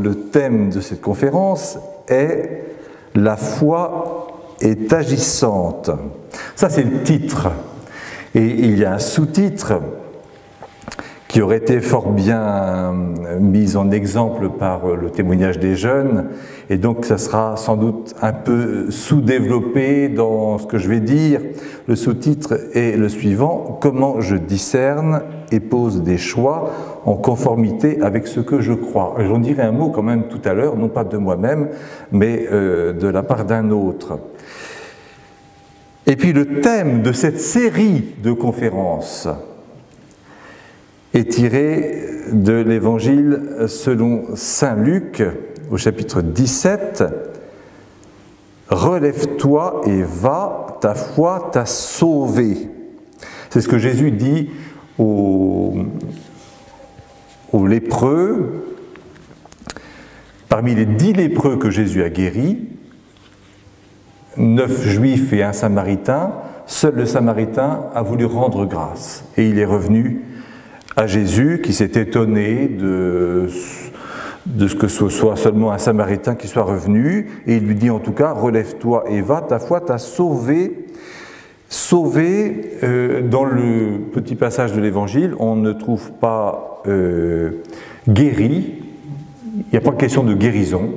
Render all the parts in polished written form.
le thème de cette conférence est « La foi est agissante ». Ça, c'est le titre. Et il y a un sous-titre qui aurait été fort bien mis en exemple par le témoignage des jeunes, et donc ça sera sans doute un peu sous-développé dans ce que je vais dire. Le sous-titre est le suivant: « Comment je discerne et pose des choix en conformité avec ce que je crois ». J'en dirai un mot quand même tout à l'heure, non pas de moi-même, mais de la part d'un autre. Et puis le thème de cette série de conférences est tiré de l'Évangile selon saint Luc, au chapitre 17. « Relève-toi et va, ta foi t'a sauvé ». C'est ce que Jésus dit aux lépreux. Parmi les 10 lépreux que Jésus a guéris, 9 juifs et un samaritain, seul le samaritain a voulu rendre grâce. Et il est revenu à Jésus, qui s'est étonné de ce que ce soit seulement un samaritain qui soit revenu, et il lui dit en tout cas: « Relève-toi et va, ta foi t'a sauvé ». Sauvé, dans le petit passage de l'Évangile, on ne trouve pas guéri, il n'y a pas question de guérison,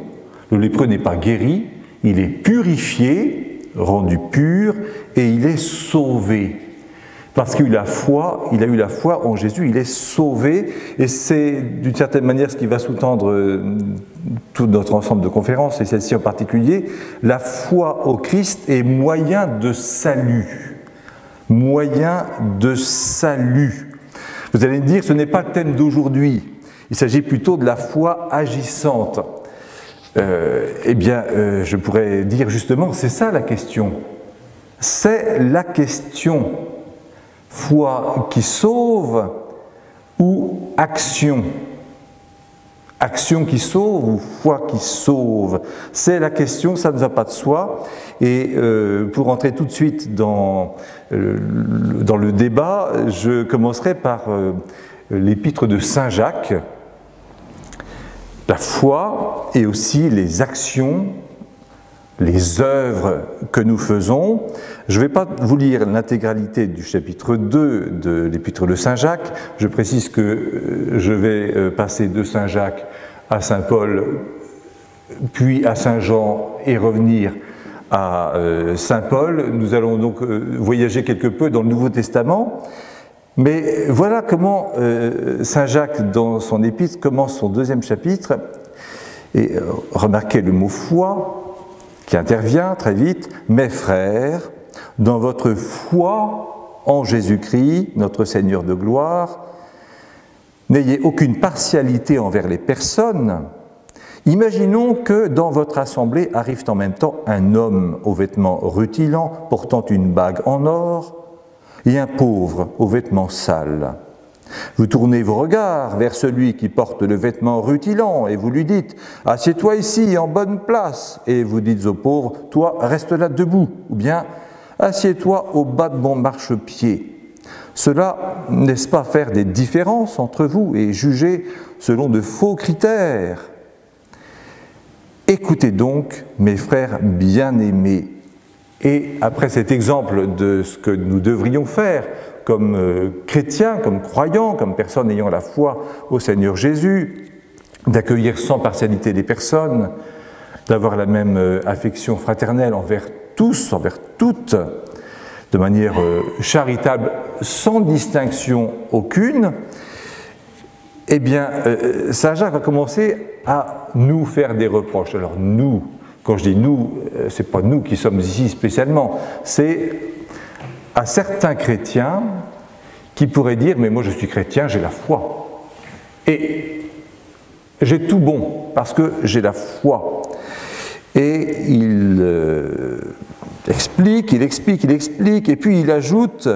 le lépreux n'est pas guéri, il est purifié, rendu pur, et il est sauvé. Parce qu'il a eu la foi en Jésus, il est sauvé, et c'est d'une certaine manière ce qui va sous-tendre tout notre ensemble de conférences, et celle-ci en particulier. La foi au Christ est moyen de salut. Moyen de salut. Vous allez me dire, ce n'est pas le thème d'aujourd'hui, il s'agit plutôt de la foi agissante. Je pourrais dire justement, c'est ça la question. C'est la question. Foi qui sauve ou action? Action qui sauve ou foi qui sauve? C'est la question, ça ne va pas de soi. Et pour entrer tout de suite dans le débat, je commencerai par l'épître de saint Jacques. La foi et aussi les actions, les œuvres que nous faisons. Je ne vais pas vous lire l'intégralité du chapitre 2 de l'épître de saint Jacques. Je précise que je vais passer de saint Jacques à saint Paul, puis à saint Jean et revenir à saint Paul. Nous allons donc voyager quelque peu dans le Nouveau Testament. Mais voilà comment saint Jacques, dans son épître, commence son deuxième chapitre. Et remarquez le mot foi qui intervient très vite. « Mes frères, dans votre foi en Jésus-Christ, notre Seigneur de gloire, n'ayez aucune partialité envers les personnes. Imaginons que dans votre assemblée arrive en même temps un homme aux vêtements rutilants, portant une bague en or, et un pauvre aux vêtements sales. Vous tournez vos regards vers celui qui porte le vêtement rutilant et vous lui dites « Assieds-toi ici en bonne place » et vous dites au pauvre « Toi, reste là debout » ou bien « Assieds-toi au bas de mon marchepied ». Cela, n'est-ce pas faire des différences entre vous et juger selon de faux critères? Écoutez donc, mes frères bien-aimés. Et après cet exemple de ce que nous devrions faire comme chrétiens, comme croyants, comme personnes ayant la foi au Seigneur Jésus, d'accueillir sans partialité les personnes, d'avoir la même affection fraternelle envers tous, envers toutes, de manière charitable, sans distinction aucune, eh bien, saint Jacques va commencer à nous faire des reproches. Alors nous, quand je dis nous, ce n'est pas nous qui sommes ici spécialement, c'est à certains chrétiens qui pourraient dire « mais moi je suis chrétien, j'ai la foi. Et j'ai tout bon parce que j'ai la foi. » Et il explique, et puis il ajoute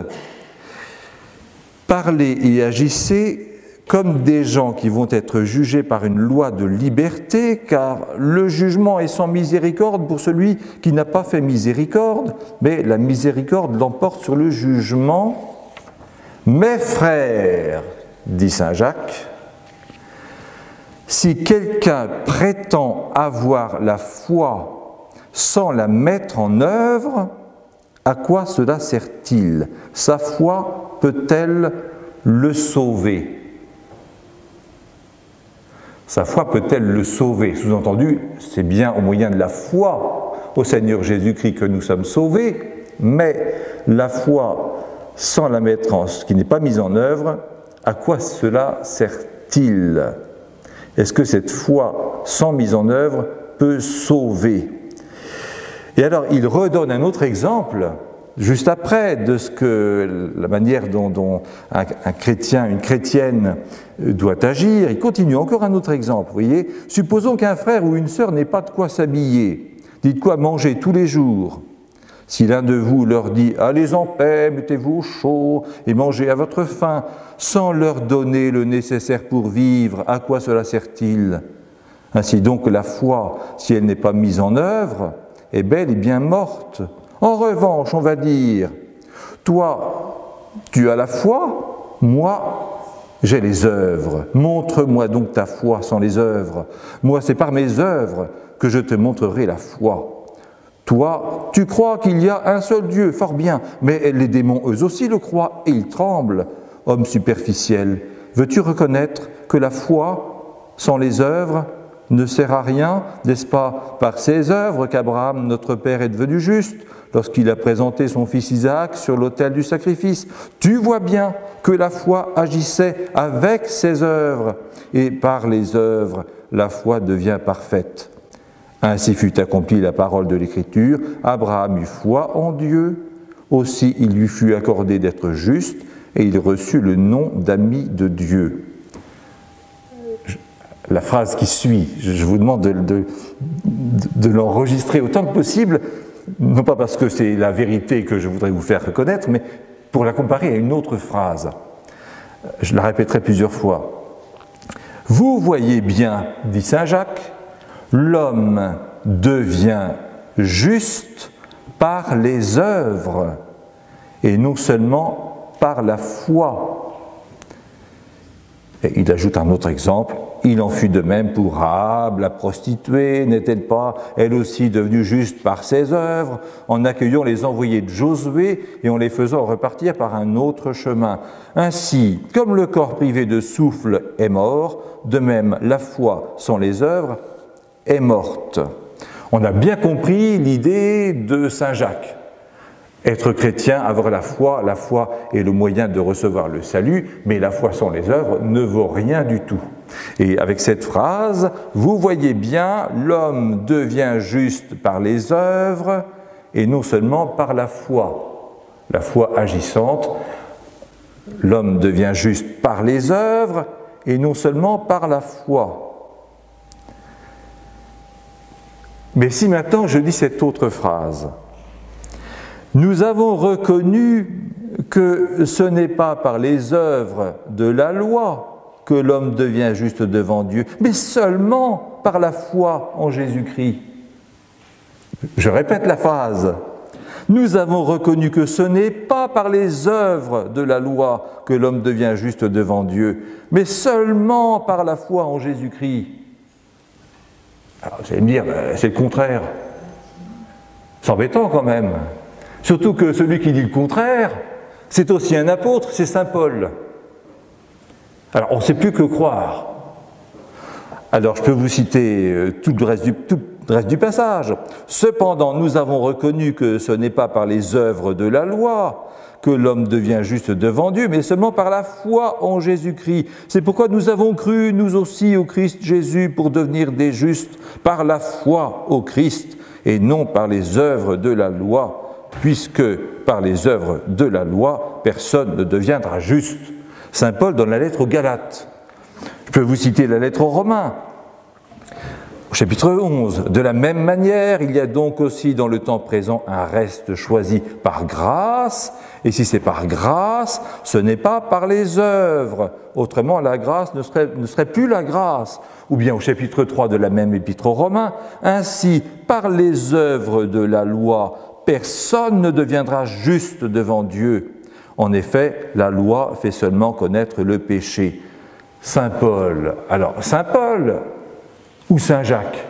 « Parlez et agissez comme des gens qui vont être jugés par une loi de liberté, car le jugement est sans miséricorde pour celui qui n'a pas fait miséricorde, mais la miséricorde l'emporte sur le jugement. Mes frères, dit saint Jacques, Si quelqu'un prétend avoir la foi sans la mettre en œuvre, à quoi cela sert-il? Sa foi peut-elle le sauver? Sa foi peut-elle le sauver? Sous-entendu, c'est bien au moyen de la foi au Seigneur Jésus-Christ que nous sommes sauvés, mais la foi sans la mettre en œuvre, qui n'est pas mise en œuvre, à quoi cela sert-il? Est-ce que cette foi sans mise en œuvre peut sauver? Et alors, il redonne un autre exemple, juste après, de ce que la manière dont un chrétien, une chrétienne doit agir. Il continue encore un autre exemple. Vous voyez, supposons qu'un frère ou une sœur n'ait pas de quoi s'habiller, ni de quoi manger tous les jours. Si l'un de vous leur dit « Allez en paix, mettez-vous au chaud et mangez à votre faim », sans leur donner le nécessaire pour vivre, à quoi cela sert-il? Ainsi donc, la foi, si elle n'est pas mise en œuvre, est bel et bien morte. En revanche, on va dire « Toi, tu as la foi, moi, j'ai les œuvres. Montre-moi donc ta foi sans les œuvres. Moi, c'est par mes œuvres que je te montrerai la foi. » Toi, tu crois qu'il y a un seul Dieu, fort bien, mais les démons eux aussi le croient et ils tremblent. Homme superficiel, veux-tu reconnaître que la foi, sans les œuvres, ne sert à rien? N'est-ce pas par ses œuvres qu'Abraham, notre père, est devenu juste, lorsqu'il a présenté son fils Isaac sur l'autel du sacrifice? Tu vois bien que la foi agissait avec ses œuvres, et par les œuvres, la foi devient parfaite. Ainsi fut accomplie la parole de l'Écriture, Abraham eut foi en Dieu, aussi il lui fut accordé d'être juste, et il reçut le nom d'ami de Dieu. La phrase qui suit, je vous demande de l'enregistrer autant que possible, non pas parce que c'est la vérité que je voudrais vous faire reconnaître, mais pour la comparer à une autre phrase. Je la répéterai plusieurs fois. Vous voyez bien, dit saint Jacques, l'homme devient juste par les œuvres et non seulement par la foi. Et il ajoute un autre exemple, il en fut de même pour Rahab, la prostituée, n'est-elle pas elle aussi devenue juste par ses œuvres, en accueillant les envoyés de Josué et en les faisant repartir par un autre chemin. Ainsi, comme le corps privé de souffle est mort, de même la foi sans les œuvres est morte. On a bien compris l'idée de saint Jacques. Être chrétien, avoir la foi est le moyen de recevoir le salut, mais la foi sans les œuvres ne vaut rien du tout. Et avec cette phrase, vous voyez bien, l'homme devient juste par les œuvres et non seulement par la foi agissante. L'homme devient juste par les œuvres et non seulement par la foi. Mais si maintenant je dis cette autre phrase, nous avons reconnu que ce n'est pas par les œuvres de la loi que l'homme devient juste devant Dieu, mais seulement par la foi en Jésus-Christ. Je répète la phrase. Nous avons reconnu que ce n'est pas par les œuvres de la loi que l'homme devient juste devant Dieu, mais seulement par la foi en Jésus-Christ. Alors vous allez me dire, c'est le contraire. C'est embêtant quand même. Surtout que celui qui dit le contraire, c'est aussi un apôtre, c'est saint Paul. Alors on ne sait plus que croire. Alors je peux vous citer tout le reste du passage. Cependant, nous avons reconnu que ce n'est pas par les œuvres de la loi que l'homme devient juste devant Dieu, mais seulement par la foi en Jésus-Christ. C'est pourquoi nous avons cru, nous aussi, au Christ Jésus, pour devenir des justes par la foi au Christ, et non par les œuvres de la loi, puisque par les œuvres de la loi, personne ne deviendra juste. Saint Paul dans la lettre aux Galates. Je peux vous citer la lettre aux Romains. Au chapitre 11, de la même manière, il y a donc aussi dans le temps présent un reste choisi par grâce, et si c'est par grâce, ce n'est pas par les œuvres. Autrement, la grâce ne serait plus la grâce. Ou bien au chapitre 3 de la même épître aux Romains, ainsi, par les œuvres de la loi, personne ne deviendra juste devant Dieu. En effet, la loi fait seulement connaître le péché. Saint Paul. Alors, Saint Paul ou Saint Jacques?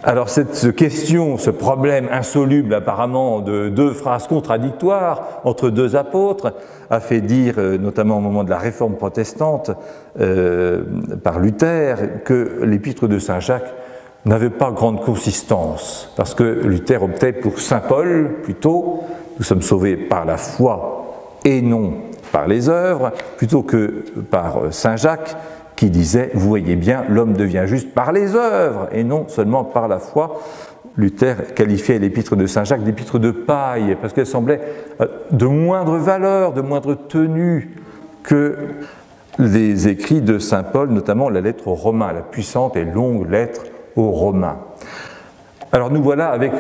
Alors cette question, ce problème insoluble apparemment de deux phrases contradictoires entre deux apôtres a fait dire, notamment au moment de la Réforme protestante par Luther, que l'épître de Saint Jacques n'avait pas grande consistance, parce que Luther optait pour Saint Paul plutôt, nous sommes sauvés par la foi et non par les œuvres, plutôt que par Saint Jacques, qui disait, vous voyez bien, l'homme devient juste par les œuvres et non seulement par la foi. Luther qualifiait l'épître de Saint Jacques d'épître de paille, parce qu'elle semblait de moindre valeur, de moindre tenue que les écrits de Saint Paul, notamment la lettre aux Romains, la puissante et longue lettre aux Romains. Alors nous voilà avec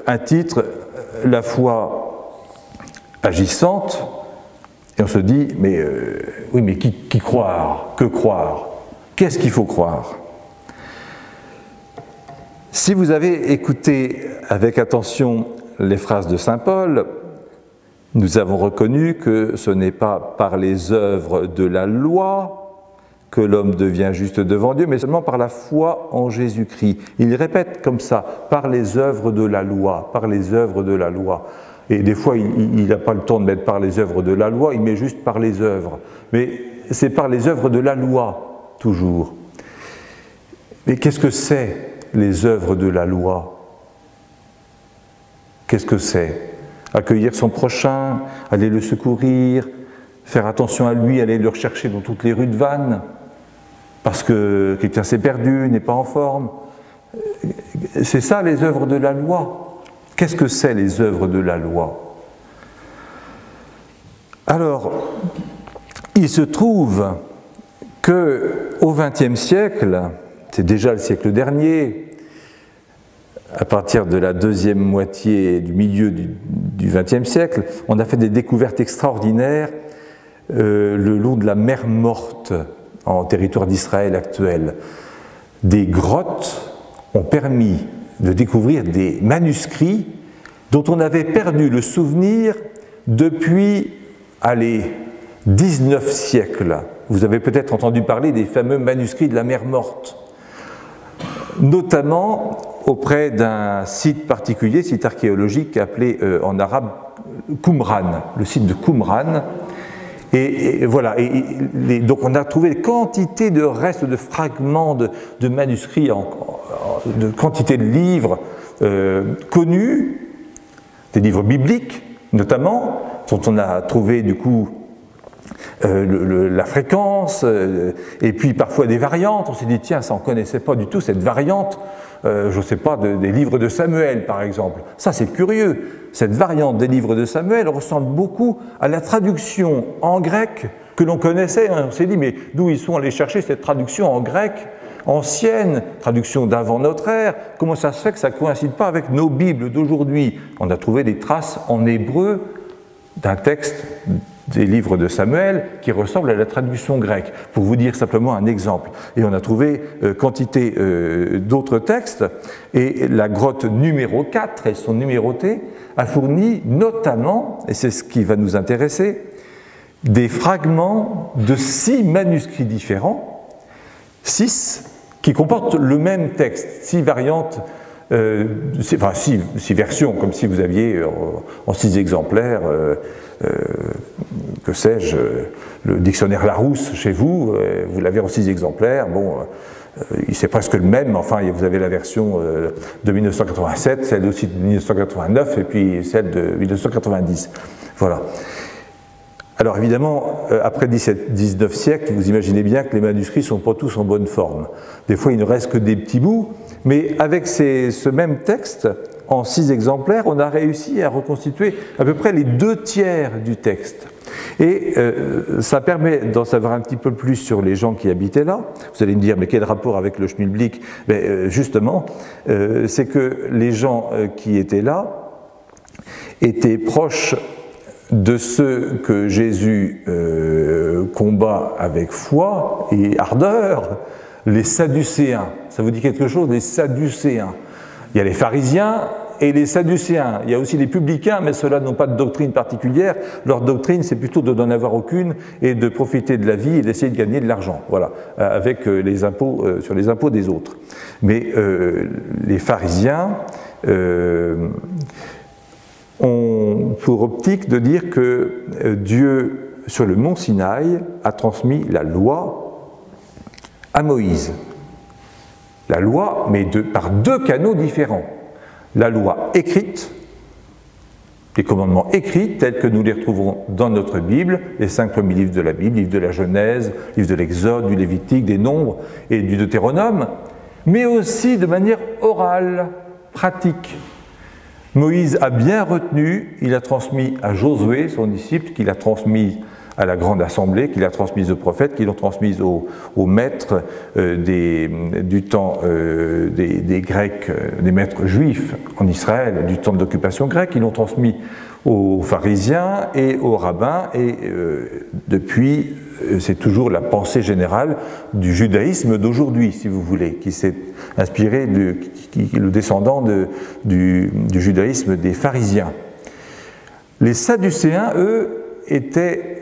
un titre, la foi agissante, et on se dit, mais oui, mais qui croire? Que croire? Qu'est-ce qu'il faut croire? Si vous avez écouté avec attention les phrases de Saint Paul, nous avons reconnu que ce n'est pas par les œuvres de la loi que l'homme devient juste devant Dieu, mais seulement par la foi en Jésus-Christ. Il répète comme ça, par les œuvres de la loi, par les œuvres de la loi. Et des fois, il n'a pas le temps de mettre par les œuvres de la loi, il met juste par les œuvres. Mais c'est par les œuvres de la loi, toujours. Mais qu'est-ce que c'est, les œuvres de la loi? Qu'est-ce que c'est? Accueillir son prochain, aller le secourir, faire attention à lui, aller le rechercher dans toutes les rues de Vannes, parce que quelqu'un s'est perdu, n'est pas en forme. C'est ça, les œuvres de la loi. Qu'est-ce que c'est les œuvres de la loi? Alors, il se trouve qu'au XXe siècle, c'est déjà le siècle dernier, à partir de la deuxième moitié du milieu du XXe siècle, on a fait des découvertes extraordinaires le long de la mer Morte, en territoire d'Israël actuel. Des grottes ont permis de découvrir des manuscrits dont on avait perdu le souvenir depuis, 19 siècles. Vous avez peut-être entendu parler des fameux manuscrits de la mer Morte, notamment auprès d'un site particulier, site archéologique appelé en arabe Qumran, le site de Qumran. Et voilà, donc on a trouvé des quantités de restes, de fragments de manuscrits, de quantités de livres connus, des livres bibliques notamment, dont on a trouvé du coup la fréquence, et puis parfois des variantes. On s'est dit, tiens, ça on ne connaissait pas du tout cette variante, je ne sais pas, des livres de Samuel par exemple. Ça c'est curieux. Cette variante des livres de Samuel ressemble beaucoup à la traduction en grec que l'on connaissait. On s'est dit, mais d'où ils sont allés chercher cette traduction en grec ancienne, traduction d'avant notre ère? Comment ça se fait que ça ne coïncide pas avec nos Bibles d'aujourd'hui? On a trouvé des traces en hébreu d'un texte des livres de Samuel qui ressemble à la traduction grecque, pour vous dire simplement un exemple. Et on a trouvé quantité d'autres textes, et la grotte numéro 4, elles sont numérotées, a fourni notamment, et c'est ce qui va nous intéresser, des fragments de 6 manuscrits différents, 6 qui comportent le même texte, 6 variantes, enfin 6 versions, comme si vous aviez en 6 exemplaires, que sais-je, le dictionnaire Larousse chez vous, vous l'avez en 6 exemplaires, bon, c'est presque le même, enfin vous avez la version de 1987, celle aussi de 1989 et puis celle de 1990. Voilà. Alors évidemment, après 19 siècles, vous imaginez bien que les manuscrits ne sont pas tous en bonne forme. Des fois, il ne reste que des petits bouts, mais avec ce même texte, en 6 exemplaires, on a réussi à reconstituer à peu près les 2/3 du texte. Et ça permet d'en savoir un petit peu plus sur les gens qui habitaient là. Vous allez me dire, mais quel rapport avec le schmilblick? Justement, c'est que les gens qui étaient là étaient proches de ceux que Jésus combat avec foi et ardeur, les Sadducéens. Ça vous dit quelque chose, les Sadducéens? Il y a les pharisiens et les Sadducéens. Il y a aussi les publicains, mais ceux-là n'ont pas de doctrine particulière. Leur doctrine, c'est plutôt de n'en avoir aucune et de profiter de la vie et d'essayer de gagner de l'argent, voilà, avec les impôts, sur les impôts des autres. Mais les pharisiens ont pour optique de dire que Dieu, sur le mont Sinaï, a transmis la loi à Moïse. La loi, mais par deux canaux différents. La loi écrite, les commandements écrits tels que nous les retrouvons dans notre Bible, les 5 premiers livres de la Bible, livre de la Genèse, livre de l'Exode, du Lévitique, des Nombres et du Deutéronome, mais aussi de manière orale, pratique. Moïse a bien retenu, il a transmis à Josué, son disciple, qu'il a transmis à la grande assemblée, qu'il a transmise aux prophètes, qu'il a transmise aux maîtres du temps des Grecs, des maîtres juifs en Israël, du temps d'occupation grecque, ils l'ont transmis aux pharisiens et aux rabbins, et depuis, c'est toujours la pensée générale du judaïsme d'aujourd'hui, si vous voulez, qui s'est inspiré, le descendant du judaïsme des pharisiens. Les Sadducéens, eux, étaient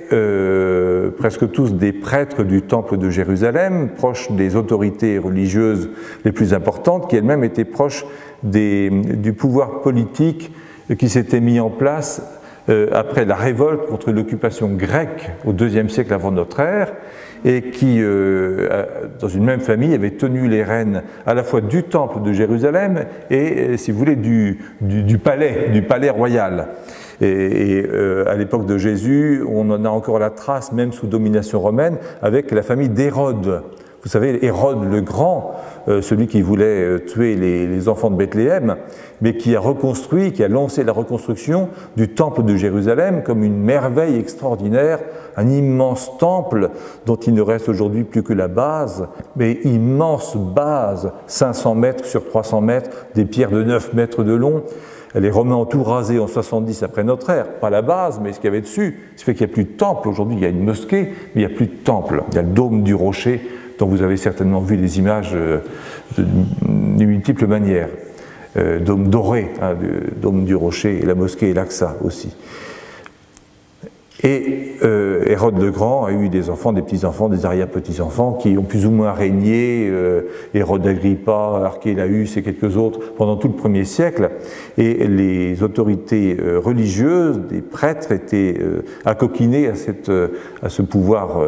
presque tous des prêtres du temple de Jérusalem, proches des autorités religieuses les plus importantes, qui elles-mêmes étaient proches du pouvoir politique qui s'était mis en place après la révolte contre l'occupation grecque au IIe siècle avant notre ère, et qui, dans une même famille, avait tenu les rênes à la fois du temple de Jérusalem et, si vous voulez, du palais royal. Et à l'époque de Jésus, on en a encore la trace, même sous domination romaine, avec la famille d'Hérode. Vous savez, Hérode le Grand, celui qui voulait tuer les enfants de Bethléem, mais qui a reconstruit, qui a lancé la reconstruction du temple de Jérusalem comme une merveille extraordinaire, un immense temple dont il ne reste aujourd'hui plus que la base, mais immense base, 500 mètres sur 300 mètres, des pierres de 9 mètres de long. Les Romains ont tout rasé en 70 après notre ère, pas la base, mais ce qu'il y avait dessus. Ça fait qu'il n'y a plus de temple. Aujourd'hui, il y a une mosquée, mais il n'y a plus de temple. Il y a le dôme du rocher, dont vous avez certainement vu des images de multiples manières. Dôme doré, hein, dôme du rocher, et la mosquée Al-Aqsa aussi. Et Hérode le Grand a eu des enfants, des petits-enfants, des arrière-petits-enfants qui ont plus ou moins régné, Hérode Agrippa, Archélaüs et quelques autres, pendant tout le 1er siècle. Et les autorités religieuses, des prêtres, étaient accoquinés à ce pouvoir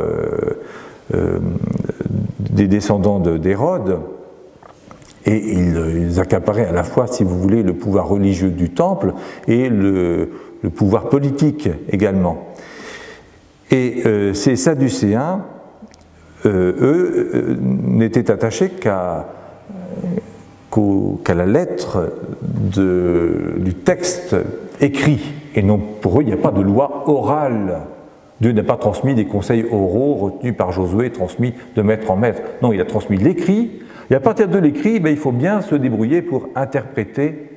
des descendants d'Hérode. Et ils accaparaient à la fois, si vous voulez, le pouvoir religieux du temple et le pouvoir politique également. Et ces Sadducéens, eux, n'étaient attachés qu'à la lettre du texte écrit. Et non, pour eux, il n'y a pas de loi orale. Dieu n'a pas transmis des conseils oraux retenus par Josué, transmis de maître en maître. Non, il a transmis l'écrit. Et à partir de l'écrit, il faut bien se débrouiller pour interpréter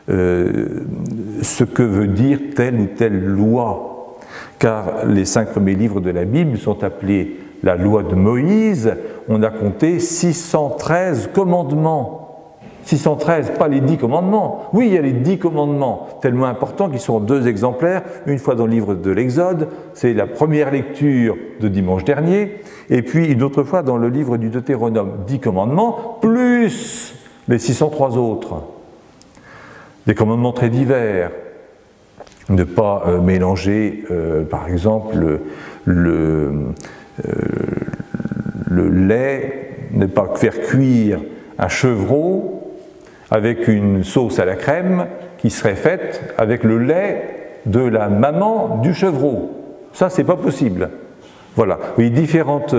ce que veut dire telle ou telle loi. Car les 5 premiers livres de la Bible sont appelés la loi de Moïse. On a compté 613 commandements. 613, pas les 10 commandements. Oui, il y a les 10 commandements, tellement importants qu'ils sont en 2 exemplaires. Une fois dans le livre de l'Exode, c'est la première lecture de dimanche dernier, et puis une autre fois dans le livre du Deutéronome. 10 commandements, plus les 603 autres. Des commandements très divers. Ne pas mélanger, par exemple, le lait, ne pas faire cuire un chevreau avec une sauce à la crème qui serait faite avec le lait de la maman du chevreau. Ça, c'est pas possible. Voilà. Oui, différentes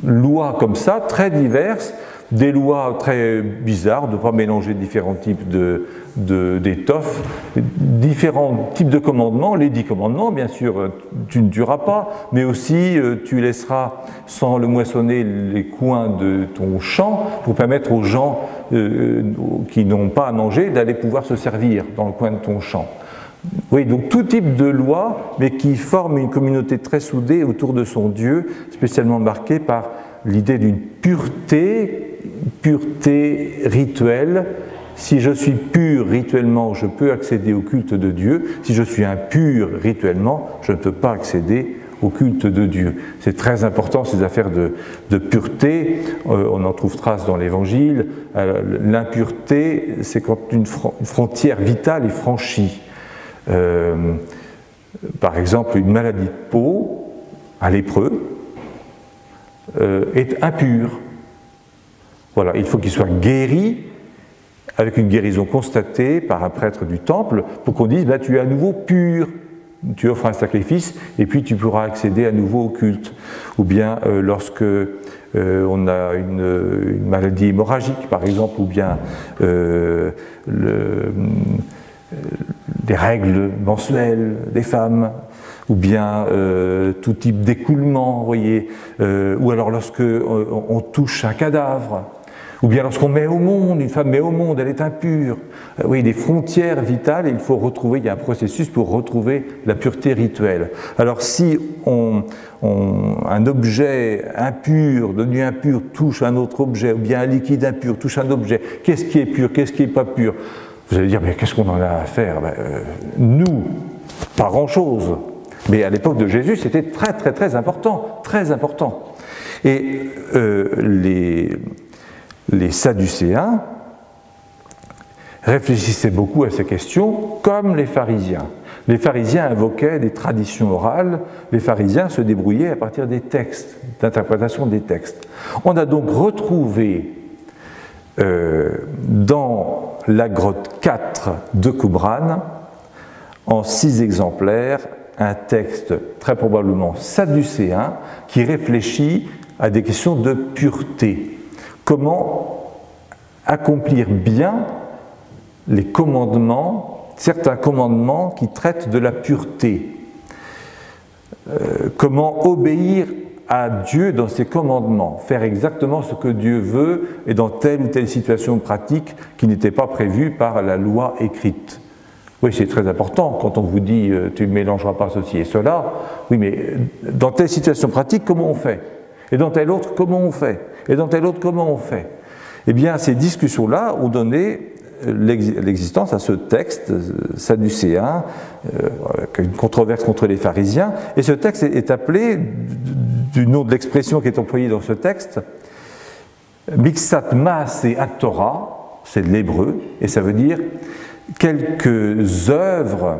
lois comme ça, très diverses, des lois très bizarres, de ne pas mélanger différents types d'étoffes, différents types de commandements, les 10 commandements, bien sûr, tu ne tueras pas, mais aussi tu laisseras sans le moissonner les coins de ton champ pour permettre aux gens qui n'ont pas à manger d'aller pouvoir se servir dans le coin de ton champ. Oui, donc tout type de loi, mais qui forme une communauté très soudée autour de son Dieu, spécialement marquée par l'idée d'une pureté rituelle si je suis pur rituellement, je peux accéder au culte de Dieu. Si je suis impur rituellement, je ne peux pas accéder au culte de Dieu. C'est très important, ces affaires de pureté. On en trouve trace dans l'Évangile. L'impureté, c'est quand une frontière vitale est franchie. Par exemple, une maladie de peau, un lépreux, est impur. Voilà, il faut qu'il soit guéri, avec une guérison constatée par un prêtre du temple, pour qu'on dise tu es à nouveau pur. Tu offres un sacrifice et puis tu pourras accéder à nouveau au culte. Ou bien lorsque on a une maladie hémorragique, par exemple, ou bien des règles mensuelles des femmes, ou bien tout type d'écoulement, vous voyez, ou alors lorsque on touche un cadavre, ou bien lorsqu'on met au monde, une femme met au monde, elle est impure. Oui, des frontières vitales, et il faut retrouver, il y a un processus pour retrouver la pureté rituelle. Alors si un objet impur, devenu impur, touche un autre objet, ou bien un liquide impur touche un objet, qu'est-ce qui est pur, qu'est-ce qui n'est pas pur? Vous allez dire, mais qu'est-ce qu'on en a à faire? Nous, pas grand-chose. Mais à l'époque de Jésus, c'était très très très important, très important. Et les Sadducéens réfléchissaient beaucoup à ces questions, comme les pharisiens. Les pharisiens invoquaient des traditions orales, les pharisiens se débrouillaient à partir des textes, d'interprétation des textes. On a donc retrouvé dans la grotte 4 de Qumran, en 6 exemplaires, un texte très probablement sadducéen qui réfléchit à des questions de pureté. Comment accomplir bien les commandements, certains commandements qui traitent de la pureté. Comment obéir à Dieu dans ses commandements, faire exactement ce que Dieu veut et dans telle ou telle situation pratique qui n'était pas prévue par la loi écrite. Oui, c'est très important quand on vous dit tu ne mélangeras pas ceci et cela. Oui, mais dans telle situation pratique, comment on fait? Et dans telle autre, comment on fait? Et dans telle autre, comment on fait? Eh bien, ces discussions-là ont donné l'existence à ce texte sadducéen, une controverse contre les pharisiens. Et ce texte est appelé, du nom de l'expression qui est employée dans ce texte, Mixat Maaseh HaTorah, c'est de l'hébreu, et ça veut dire quelques œuvres,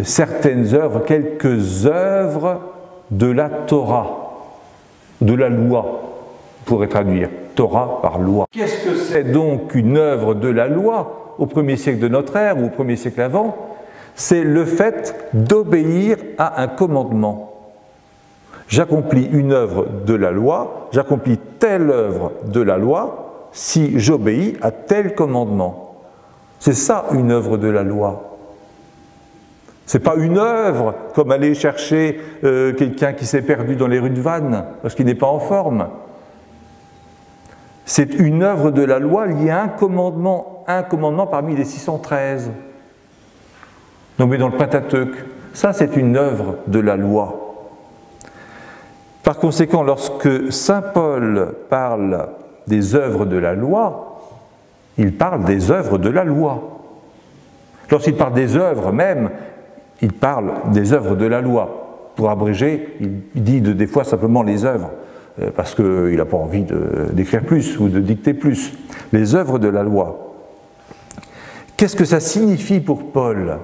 certaines œuvres, quelques œuvres de la Torah, de la loi, on pourrait traduire Torah par loi. Qu'est-ce que c'est donc une œuvre de la loi au 1er siècle de notre ère ou au 1er siècle avant? C'est le fait d'obéir à un commandement. J'accomplis une œuvre de la loi, j'accomplis telle œuvre de la loi si j'obéis à tel commandement. C'est ça une œuvre de la loi. Ce n'est pas une œuvre comme aller chercher quelqu'un qui s'est perdu dans les rues de Vannes parce qu'il n'est pas en forme. C'est une œuvre de la loi liée à un commandement parmi les 613 nommé dans le Pentateuque. Ça, c'est une œuvre de la loi. Par conséquent, lorsque saint Paul parle des œuvres de la loi, il parle des œuvres de la loi. Lorsqu'il parle des œuvres même, il parle des œuvres de la loi. Pour abréger, il dit des fois simplement les œuvres, parce qu'il n'a pas envie d'écrire plus ou de dicter plus. Les œuvres de la loi. Qu'est-ce que ça signifie pour Paul?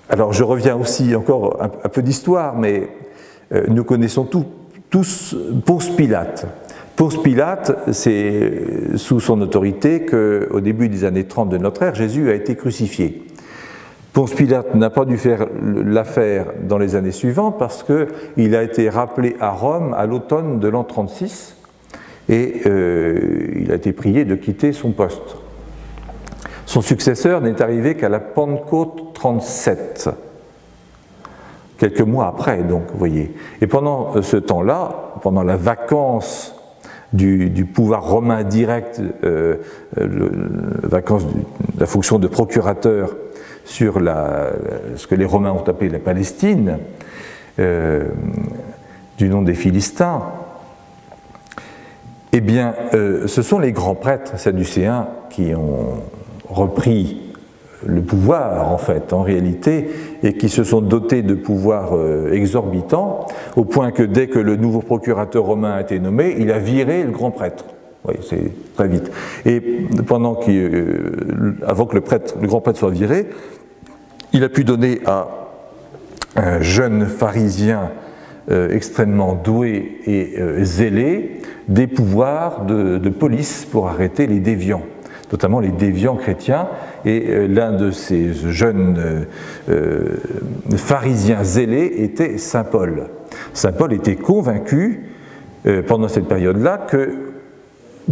Alors je reviens aussi encore un peu d'histoire, mais nous connaissons tous Ponce Pilate. Ponce Pilate, c'est sous son autorité qu'au début des années 30 de notre ère, Jésus a été crucifié. Ponce Pilate n'a pas dû faire l'affaire dans les années suivantes parce qu'il a été rappelé à Rome à l'automne de l'an 36 et il a été prié de quitter son poste. Son successeur n'est arrivé qu'à la Pentecôte 37, quelques mois après, donc, vous voyez. Et pendant ce temps-là, pendant la vacance du pouvoir romain direct, vacance de la fonction de procurateur sur ce que les Romains ont appelé la Palestine, du nom des Philistins, Eh bien, ce sont les grands prêtres sadducéens qui ont repris le pouvoir, en fait, en réalité, et qui se sont dotés de pouvoirs exorbitants, au point que dès que le nouveau procurateur romain a été nommé, il a viré le grand prêtre. Oui, c'est très vite. Et avant que le grand prêtre soit viré, il a pu donner à un jeune pharisien extrêmement doué et zélé des pouvoirs de police pour arrêter les déviants, notamment les déviants chrétiens. Et l'un de ces jeunes pharisiens zélés était saint Paul. Saint Paul était convaincu, pendant cette période-là, que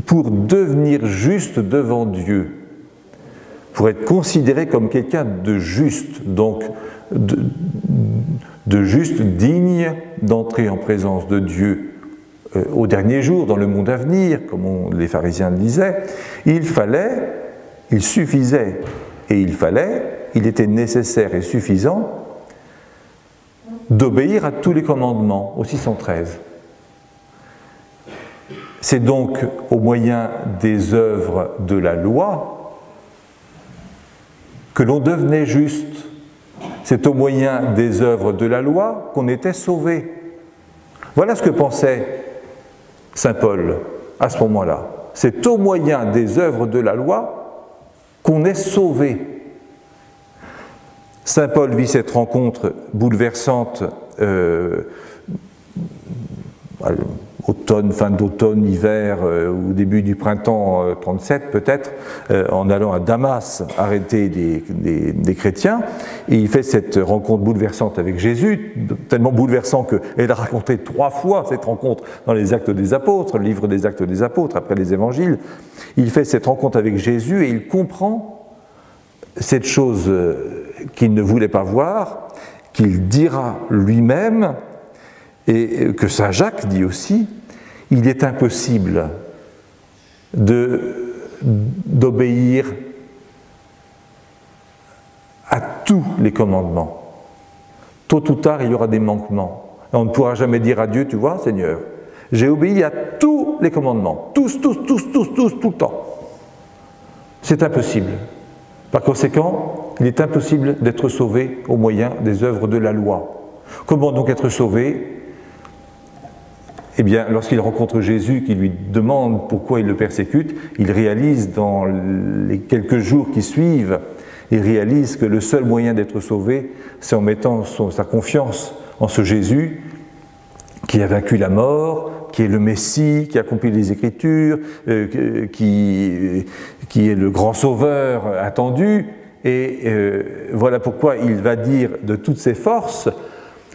pour devenir juste devant Dieu, pour être considéré comme quelqu'un de juste, donc de juste, digne d'entrer en présence de Dieu au dernier jour, dans le monde à venir, comme les pharisiens le disaient, il suffisait et il était nécessaire et suffisant d'obéir à tous les commandements, au 613. C'est donc au moyen des œuvres de la loi que l'on devenait juste. C'est au moyen des œuvres de la loi qu'on était sauvé. Voilà ce que pensait saint Paul à ce moment-là. C'est au moyen des œuvres de la loi qu'on est sauvé. Saint Paul vit cette rencontre bouleversante automne, fin d'automne, hiver, ou début du printemps 37 peut-être, en allant à Damas arrêter des chrétiens. Et il fait cette rencontre bouleversante avec Jésus, tellement bouleversant qu'elle a raconté 3 fois cette rencontre dans les Actes des Apôtres, le livre des Actes des Apôtres, après les Évangiles. Il fait cette rencontre avec Jésus et il comprend cette chose qu'il ne voulait pas voir, qu'il dira lui-même, et que saint Jacques dit aussi, il est impossible d'obéir à tous les commandements. Tôt ou tard, il y aura des manquements. Et on ne pourra jamais dire à Dieu, tu vois, Seigneur, j'ai obéi à tous les commandements, tous, tout le temps. C'est impossible. Par conséquent, il est impossible d'être sauvé au moyen des œuvres de la loi. Comment donc être sauvé ? Eh bien, lorsqu'il rencontre Jésus, qui lui demande pourquoi il le persécute, il réalise dans les quelques jours qui suivent, il réalise que le seul moyen d'être sauvé, c'est en mettant sa confiance en ce Jésus qui a vaincu la mort, qui est le Messie, qui a accompli les Écritures, qui est le grand sauveur attendu. Et voilà pourquoi il va dire de toutes ses forces,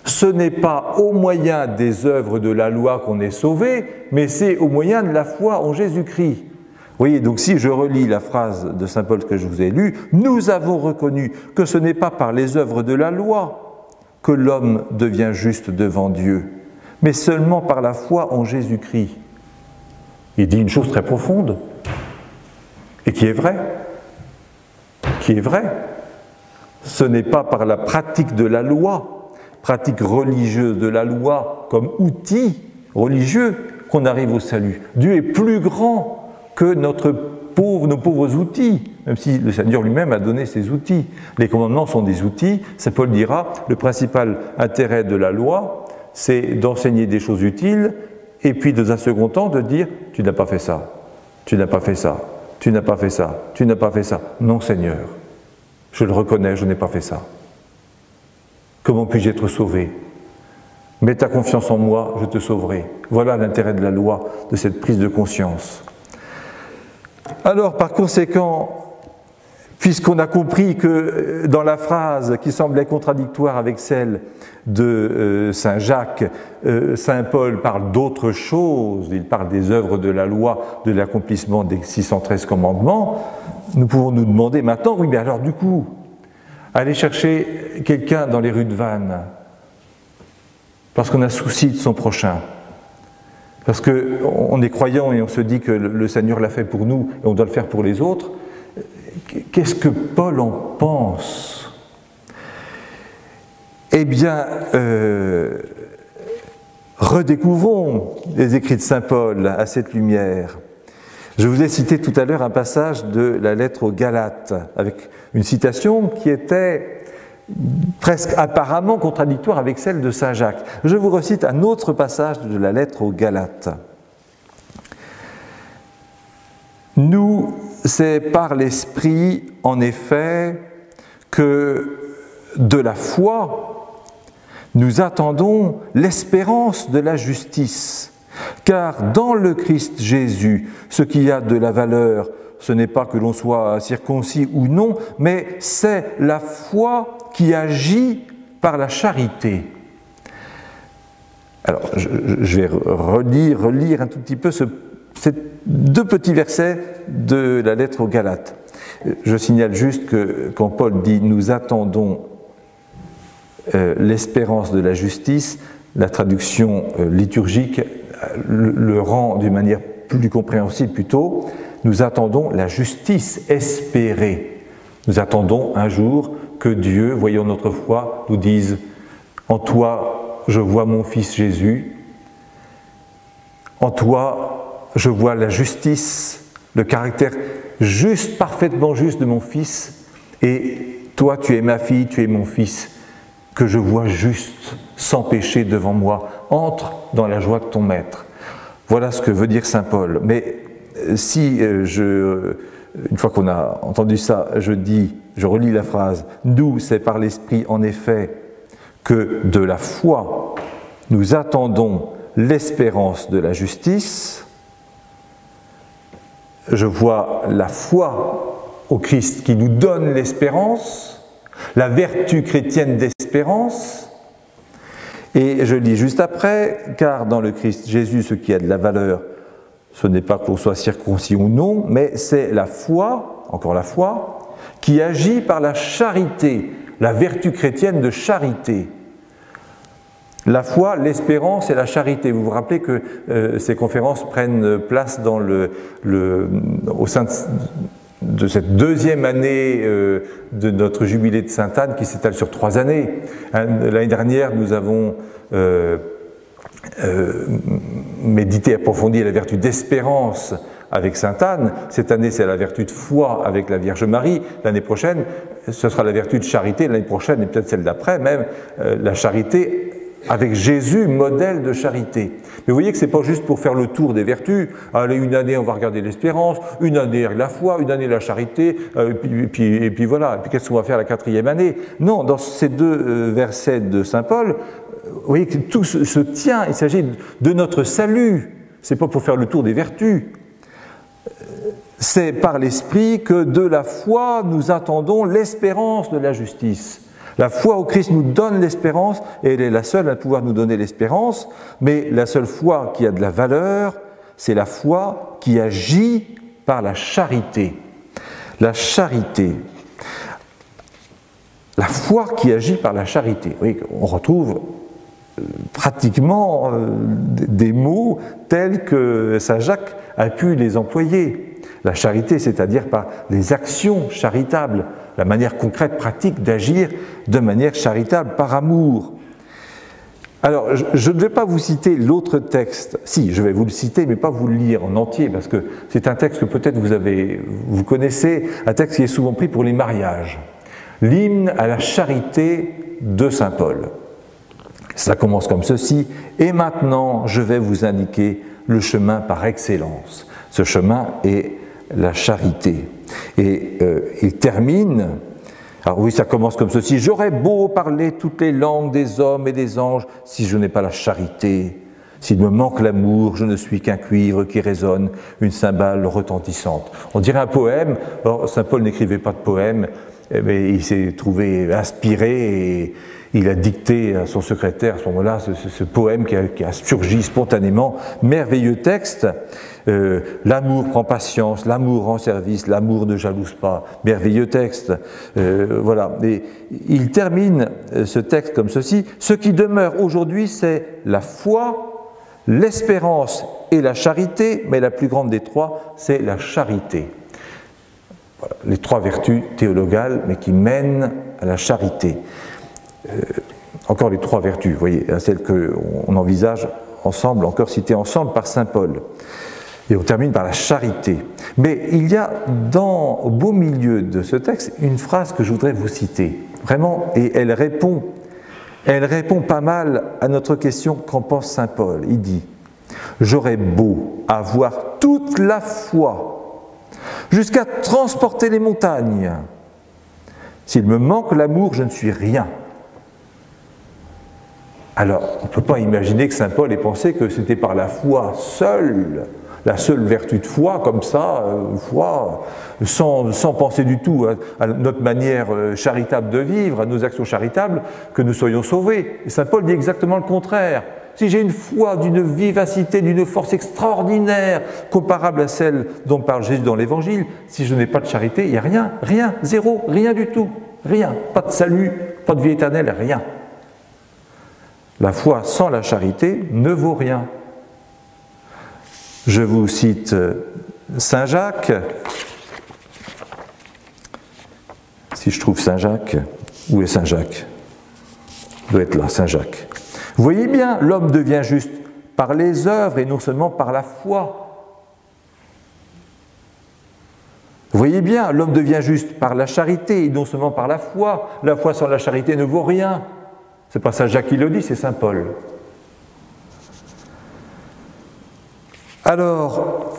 ce n'est pas au moyen des œuvres de la loi qu'on est sauvé, mais c'est au moyen de la foi en Jésus-Christ. Vous voyez, donc si je relis la phrase de saint Paul que je vous ai lue, nous avons reconnu que ce n'est pas par les œuvres de la loi que l'homme devient juste devant Dieu, mais seulement par la foi en Jésus-Christ. Il dit une chose très profonde, et qui est vraie. Qui est vraie. Ce n'est pas par la pratique de la loi, pratique religieuse de la loi comme outil religieux qu'on arrive au salut. Dieu est plus grand que nos pauvres outils, même si le Seigneur lui-même a donné ses outils. Les commandements sont des outils. Saint Paul dira, le principal intérêt de la loi, c'est d'enseigner des choses utiles, et puis dans un second temps de dire, tu n'as pas fait ça, tu n'as pas fait ça, tu n'as pas fait ça, tu n'as pas fait ça. Non Seigneur, je le reconnais, je n'ai pas fait ça. Comment puis-je être sauvé? Mets ta confiance en moi, je te sauverai. Voilà l'intérêt de la loi, de cette prise de conscience. Alors, par conséquent, puisqu'on a compris que dans la phrase qui semblait contradictoire avec celle de saint Jacques, saint Paul parle d'autre chose, il parle des œuvres de la loi, de l'accomplissement des 613 commandements, nous pouvons nous demander maintenant, oui, mais alors du coup, aller chercher quelqu'un dans les rues de Vannes, parce qu'on a souci de son prochain, parce qu'on est croyant et on se dit que le Seigneur l'a fait pour nous et on doit le faire pour les autres, qu'est-ce que Paul en pense? Eh bien, redécouvrons les écrits de saint Paul à cette lumière. Je vous ai cité tout à l'heure un passage de la lettre aux Galates, avec une citation qui était presque apparemment contradictoire avec celle de saint Jacques. Je vous recite un autre passage de la lettre aux Galates. Nous, c'est par l'Esprit, en effet, que de la foi, nous attendons l'espérance de la justice. Car dans le Christ Jésus, ce qui a de la valeur, ce n'est pas que l'on soit circoncis ou non, mais c'est la foi qui agit par la charité. Alors, je vais relire un tout petit peu ces deux petits versets de la lettre aux Galates. Je signale juste que quand Paul dit « nous attendons l'espérance de la justice », la traduction liturgique le rend d'une manière plus compréhensible plutôt. Nous attendons la justice espérée. Nous attendons un jour que Dieu, voyant notre foi, nous dise « En toi, je vois mon Fils Jésus. En toi, je vois la justice, le caractère juste, parfaitement juste de mon Fils. Et toi, tu es ma fille, tu es mon Fils, que je vois juste, sans péché devant moi. Entre dans la joie de ton Maître. » Voilà ce que veut dire saint Paul. Mais si une fois qu'on a entendu ça, je relis la phrase « Nous, c'est par l'Esprit, en effet, que de la foi, nous attendons l'espérance de la justice », je vois la foi au Christ qui nous donne l'espérance, la vertu chrétienne d'espérance. Et je lis juste après, car dans le Christ Jésus, ce qui a de la valeur, ce n'est pas que l'on soit circoncis ou non, mais c'est la foi, encore la foi, qui agit par la charité, la vertu chrétienne de charité. La foi, l'espérance et la charité. Vous vous rappelez que ces conférences prennent place au sein de cette deuxième année de notre jubilé de Sainte-Anne qui s'étale sur 3 années. L'année dernière, nous avons médité et approfondi la vertu d'espérance avec Sainte-Anne. Cette année, c'est la vertu de foi avec la Vierge Marie. L'année prochaine, ce sera la vertu de charité. L'année prochaine, et peut-être celle d'après même, la charité avec Jésus, modèle de charité. Mais vous voyez que ce n'est pas juste pour faire le tour des vertus. Allez, une année, on va regarder l'espérance, une année la foi, une année la charité, et puis voilà. Et puis qu'est-ce qu'on va faire la 4e année? Non, dans ces deux versets de saint Paul, vous voyez que tout se tient. Il s'agit de notre salut. Ce n'est pas pour faire le tour des vertus. C'est par l'Esprit que de la foi, nous attendons l'espérance de la justice. La foi au Christ nous donne l'espérance, et elle est la seule à pouvoir nous donner l'espérance, mais la seule foi qui a de la valeur, c'est la foi qui agit par la charité. La charité. La foi qui agit par la charité. Oui, on retrouve pratiquement des mots tels que saint Jacques a pu les employer. La charité, c'est-à-dire par les actions charitables, la manière concrète, pratique d'agir de manière charitable, par amour. Alors, je ne vais pas vous citer l'autre texte. Si, je vais vous le citer, mais pas vous le lire en entier, parce que c'est un texte que peut-être vous connaissez, un texte qui est souvent pris pour les mariages. L'hymne à la charité de saint Paul. Ça commence comme ceci. « Et maintenant, je vais vous indiquer le chemin par excellence. » Ce chemin est la charité. Et il termine, alors oui, ça commence comme ceci: « J'aurais beau parler toutes les langues des hommes et des anges, si je n'ai pas la charité. S'il me manque l'amour, je ne suis qu'un cuivre qui résonne, une cymbale retentissante. » On dirait un poème. Alors, saint Paul n'écrivait pas de poème, mais il s'est trouvé inspiré et il a dicté à son secrétaire à ce moment-là ce poème qui a surgi spontanément. Merveilleux texte. L'amour prend patience, l'amour rend service, l'amour ne jalouse pas. Merveilleux texte. Voilà. Et il termine ce texte comme ceci: « Ce qui demeure aujourd'hui, c'est la foi, l'espérance et la charité, mais la plus grande des trois, c'est la charité. » Voilà, les 3 vertus théologales, mais qui mènent à la charité. Encore les 3 vertus, vous voyez, celles qu'on envisage ensemble, encore cité ensemble par saint Paul. Et on termine par la charité. Mais il y a au beau milieu de ce texte une phrase que je voudrais vous citer, vraiment, et elle répond pas mal à notre question qu'en pense saint Paul. Il dit « J'aurais beau avoir toute la foi, jusqu'à transporter les montagnes. S'il me manque l'amour, je ne suis rien. » Alors, on ne peut pas imaginer que saint Paul ait pensé que c'était par la foi seule, la seule vertu de foi, comme ça, foi, sans penser du tout à notre manière charitable de vivre, à nos actions charitables, que nous soyons sauvés. Et saint Paul dit exactement le contraire. Si j'ai une foi d'une vivacité, d'une force extraordinaire, comparable à celle dont parle Jésus dans l'Évangile, si je n'ai pas de charité, il n'y a rien, rien, zéro, rien du tout, rien, pas de salut, pas de vie éternelle, rien. La foi sans la charité ne vaut rien. Je vous cite saint Jacques. Si je trouve saint Jacques, où est saint Jacques? Il doit être là, saint Jacques. Vous voyez bien, l'homme devient juste par les œuvres et non seulement par la foi. Vous voyez bien, l'homme devient juste par la charité et non seulement par la foi. La foi sans la charité ne vaut rien. Ce n'est pas saint Jacques qui le dit, c'est saint Paul. Alors,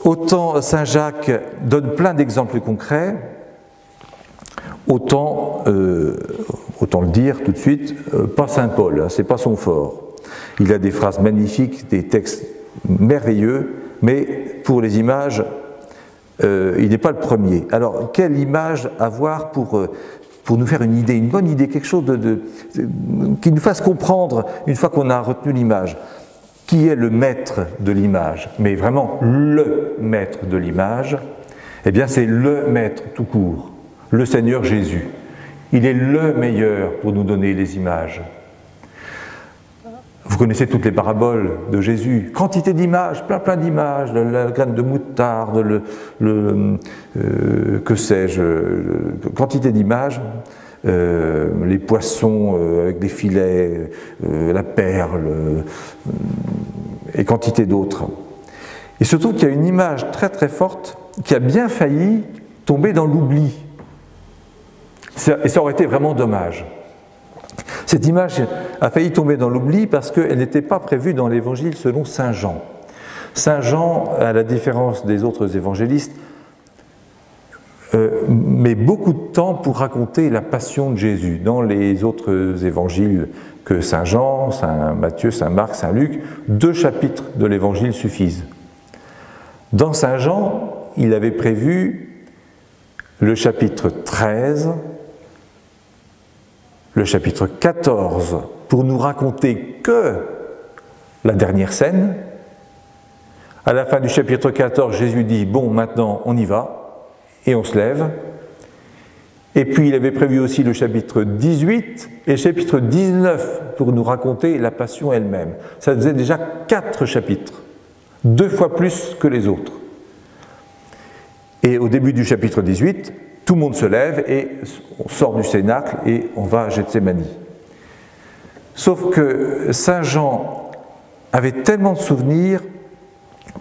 autant saint Jacques donne plein d'exemples concrets, autant le dire tout de suite, pas saint Paul, hein, ce n'est pas son fort. Il a des phrases magnifiques, des textes merveilleux, mais pour les images, il n'est pas le premier. Alors, quelle image avoir pour nous faire une idée, une bonne idée, quelque chose qui nous fasse comprendre, une fois qu'on a retenu l'image, qui est le maître de l'image, mais vraiment le maître de l'image? Eh bien, c'est le maître tout court, le Seigneur Jésus. Il est le meilleur pour nous donner les images. Vous connaissez toutes les paraboles de Jésus, quantité d'images, plein d'images, la graine de moutarde, que sais-je, quantité d'images, les poissons avec des filets, la perle, et quantité d'autres. Il se trouve qu'il y a une image très très forte qui a bien failli tomber dans l'oubli. Et ça aurait été vraiment dommage. Cette image a failli tomber dans l'oubli parce qu'elle n'était pas prévue dans l'évangile selon saint Jean. Saint Jean, à la différence des autres évangélistes, met beaucoup de temps pour raconter la passion de Jésus. Dans les autres évangiles que saint Jean, saint Matthieu, saint Marc, saint Luc, 2 chapitres de l'évangile suffisent. Dans saint Jean, il avait prévu le chapitre 13, le chapitre 14, pour nous raconter que la dernière scène. À la fin du chapitre 14, Jésus dit « Bon, maintenant, on y va », et on se lève. Et puis, il avait prévu aussi le chapitre 18 et le chapitre 19 pour nous raconter la passion elle-même. Ça faisait déjà 4 chapitres, 2 fois plus que les autres. Et au début du chapitre 18, tout le monde se lève et on sort du cénacle et on va à Gethsémani. Sauf que saint Jean avait tellement de souvenirs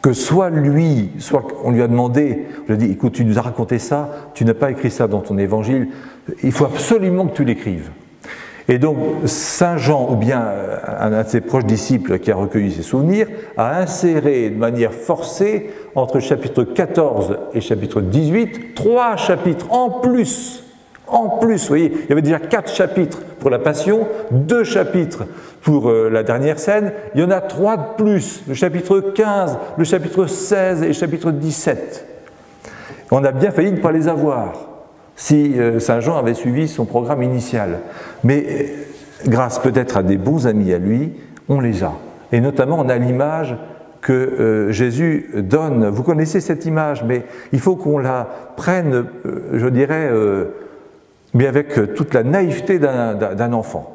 que soit lui, soit on lui a demandé, on lui a dit, écoute, tu nous as raconté ça, tu n'as pas écrit ça dans ton évangile, il faut absolument que tu l'écrives. Et donc saint Jean, ou bien un de ses proches disciples qui a recueilli ses souvenirs, a inséré de manière forcée entre chapitre 14 et chapitre 18, 3 chapitres en plus, vous voyez, il y avait déjà 4 chapitres pour la Passion, 2 chapitres pour la dernière scène, il y en a 3 de plus, le chapitre 15, le chapitre 16 et le chapitre 17. On a bien failli ne pas les avoir si saint Jean avait suivi son programme initial. Mais grâce peut-être à des bons amis à lui, on les a. Et notamment, on a l'image que Jésus donne. Vous connaissez cette image, mais il faut qu'on la prenne, je dirais, mais avec toute la naïveté d'un enfant.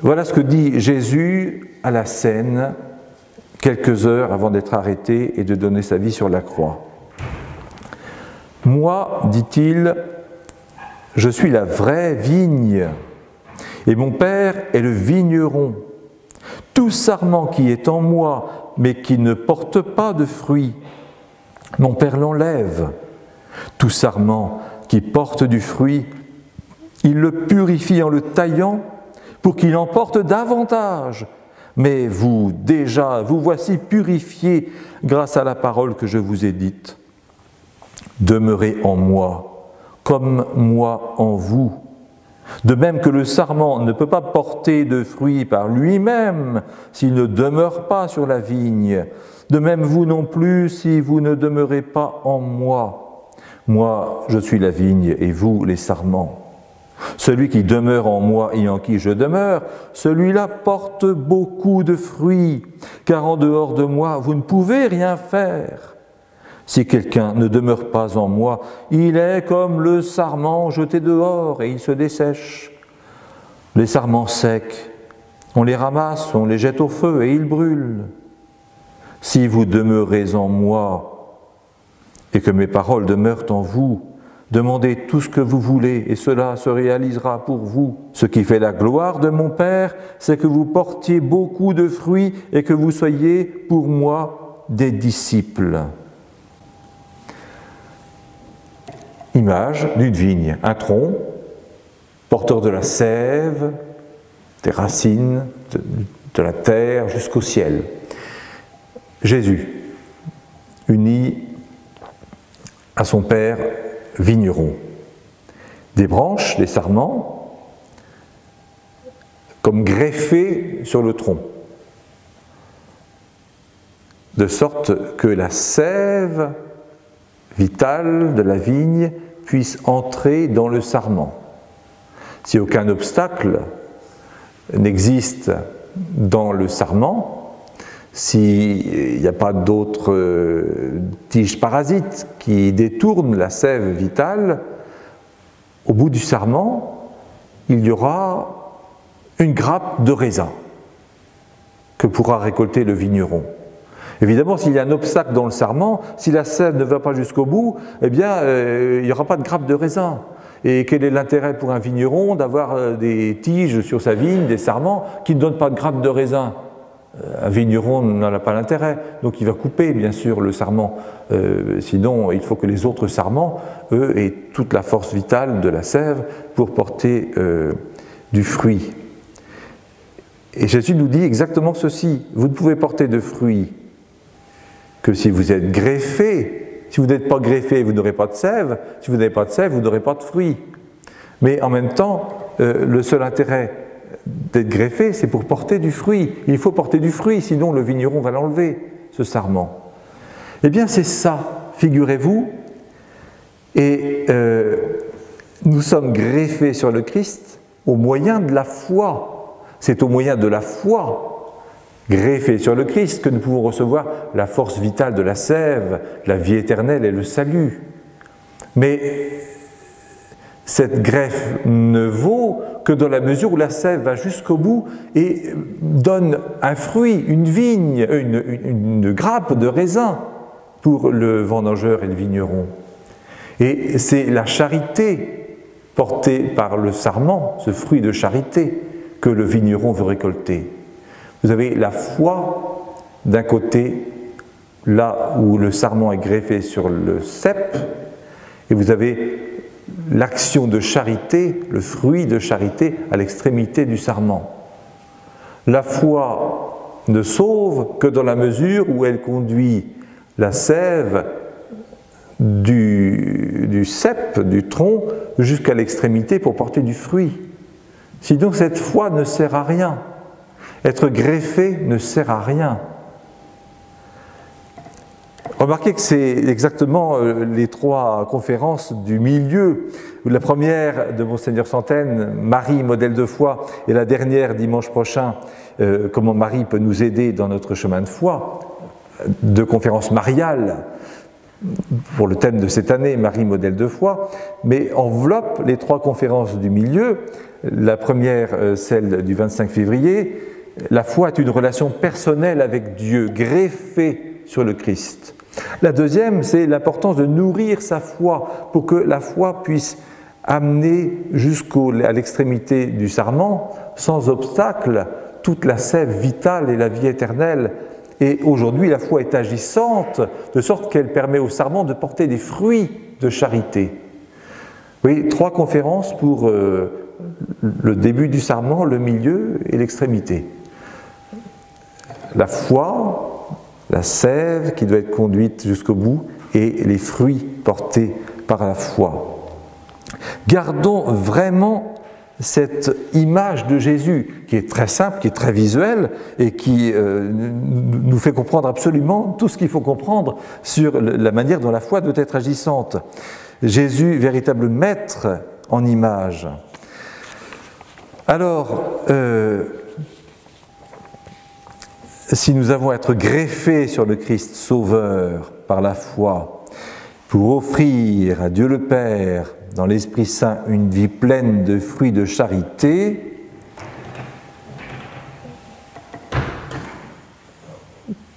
Voilà ce que dit Jésus à la scène, quelques heures avant d'être arrêté et de donner sa vie sur la croix. « Moi, dit-il, je suis la vraie vigne, et mon Père est le vigneron. Tout sarment qui est en moi, mais qui ne porte pas de fruit, mon Père l'enlève. Tout sarment qui porte du fruit, il le purifie en le taillant pour qu'il en porte davantage. Mais vous, déjà, vous voici purifiés grâce à la parole que je vous ai dite. Demeurez en moi, comme moi en vous. De même que le sarment ne peut pas porter de fruits par lui-même s'il ne demeure pas sur la vigne, de même vous non plus si vous ne demeurez pas en moi. Moi, je suis la vigne et vous les sarments. Celui qui demeure en moi et en qui je demeure, celui-là porte beaucoup de fruits, car en dehors de moi, vous ne pouvez rien faire. Si quelqu'un ne demeure pas en moi, il est comme le sarment jeté dehors et il se dessèche. Les sarments secs, on les ramasse, on les jette au feu et ils brûlent. Si vous demeurez en moi et que mes paroles demeurent en vous, demandez tout ce que vous voulez et cela se réalisera pour vous. Ce qui fait la gloire de mon Père, c'est que vous portiez beaucoup de fruits et que vous soyez pour moi des disciples. Image d'une vigne, un tronc porteur de la sève, des racines, de la terre jusqu'au ciel. Jésus, uni à son Père vigneron. Des branches, des sarments, comme greffées sur le tronc, de sorte que la sève vitale de la vigne puisse entrer dans le sarment. Si aucun obstacle n'existe dans le sarment, s'il n'y a pas d'autres tiges parasites qui détournent la sève vitale, au bout du sarment, il y aura une grappe de raisin que pourra récolter le vigneron. Évidemment, s'il y a un obstacle dans le sarment, si la sève ne va pas jusqu'au bout, eh bien, il n'y aura pas de grappe de raisin. Et quel est l'intérêt pour un vigneron d'avoir des tiges sur sa vigne, des sarments, qui ne donnent pas de grappe de raisin? Un vigneron n'en a pas l'intérêt, donc il va couper, bien sûr, le sarment. Sinon, il faut que les autres sarments, eux, aient toute la force vitale de la sève pour porter du fruit. Et Jésus nous dit exactement ceci: vous ne pouvez porter de fruits que si vous êtes greffé. Si vous n'êtes pas greffé, vous n'aurez pas de sève. Si vous n'avez pas de sève, vous n'aurez pas de fruits. Mais en même temps, le seul intérêt d'être greffé, c'est pour porter du fruit. Il faut porter du fruit, sinon le vigneron va l'enlever, ce sarment. Eh bien, c'est ça, figurez-vous. Et nous sommes greffés sur le Christ au moyen de la foi. C'est au moyen de la foi, greffés sur le Christ, que nous pouvons recevoir la force vitale de la sève, la vie éternelle et le salut. Mais cette greffe ne vaut que dans la mesure où la sève va jusqu'au bout et donne un fruit, une vigne, une grappe de raisin pour le vendangeur et le vigneron. Et c'est la charité portée par le sarment, ce fruit de charité, que le vigneron veut récolter. Vous avez la foi d'un côté, là où le sarment est greffé sur le cep, et vous avez l'action de charité, le fruit de charité à l'extrémité du sarment. La foi ne sauve que dans la mesure où elle conduit la sève du cep, du tronc, jusqu'à l'extrémité pour porter du fruit. Sinon, cette foi ne sert à rien. Être greffé ne sert à rien. Remarquez que c'est exactement les trois conférences du milieu. La première de Monseigneur Santaine, Marie, modèle de foi, et la dernière, dimanche prochain, comment Marie peut nous aider dans notre chemin de foi. Deux conférences mariales pour le thème de cette année, Marie, modèle de foi, mais enveloppe les trois conférences du milieu. La première, celle du 25 février, la foi est une relation personnelle avec Dieu, greffée sur le Christ. La deuxième, c'est l'importance de nourrir sa foi pour que la foi puisse amener jusqu'à l'extrémité du sarment, sans obstacle, toute la sève vitale et la vie éternelle. Et aujourd'hui, la foi est agissante, de sorte qu'elle permet au sarment de porter des fruits de charité. Oui, 3 conférences pour le début du sarment, le milieu et l'extrémité. La foi, la sève qui doit être conduite jusqu'au bout, et les fruits portés par la foi. Gardons vraiment cette image de Jésus qui est très simple, qui est très visuelle et qui nous fait comprendre absolument tout ce qu'il faut comprendre sur la manière dont la foi doit être agissante. Jésus, véritable maître en image. Alors, si nous avons à être greffés sur le Christ Sauveur par la foi, pour offrir à Dieu le Père, dans l'Esprit Saint, une vie pleine de fruits de charité,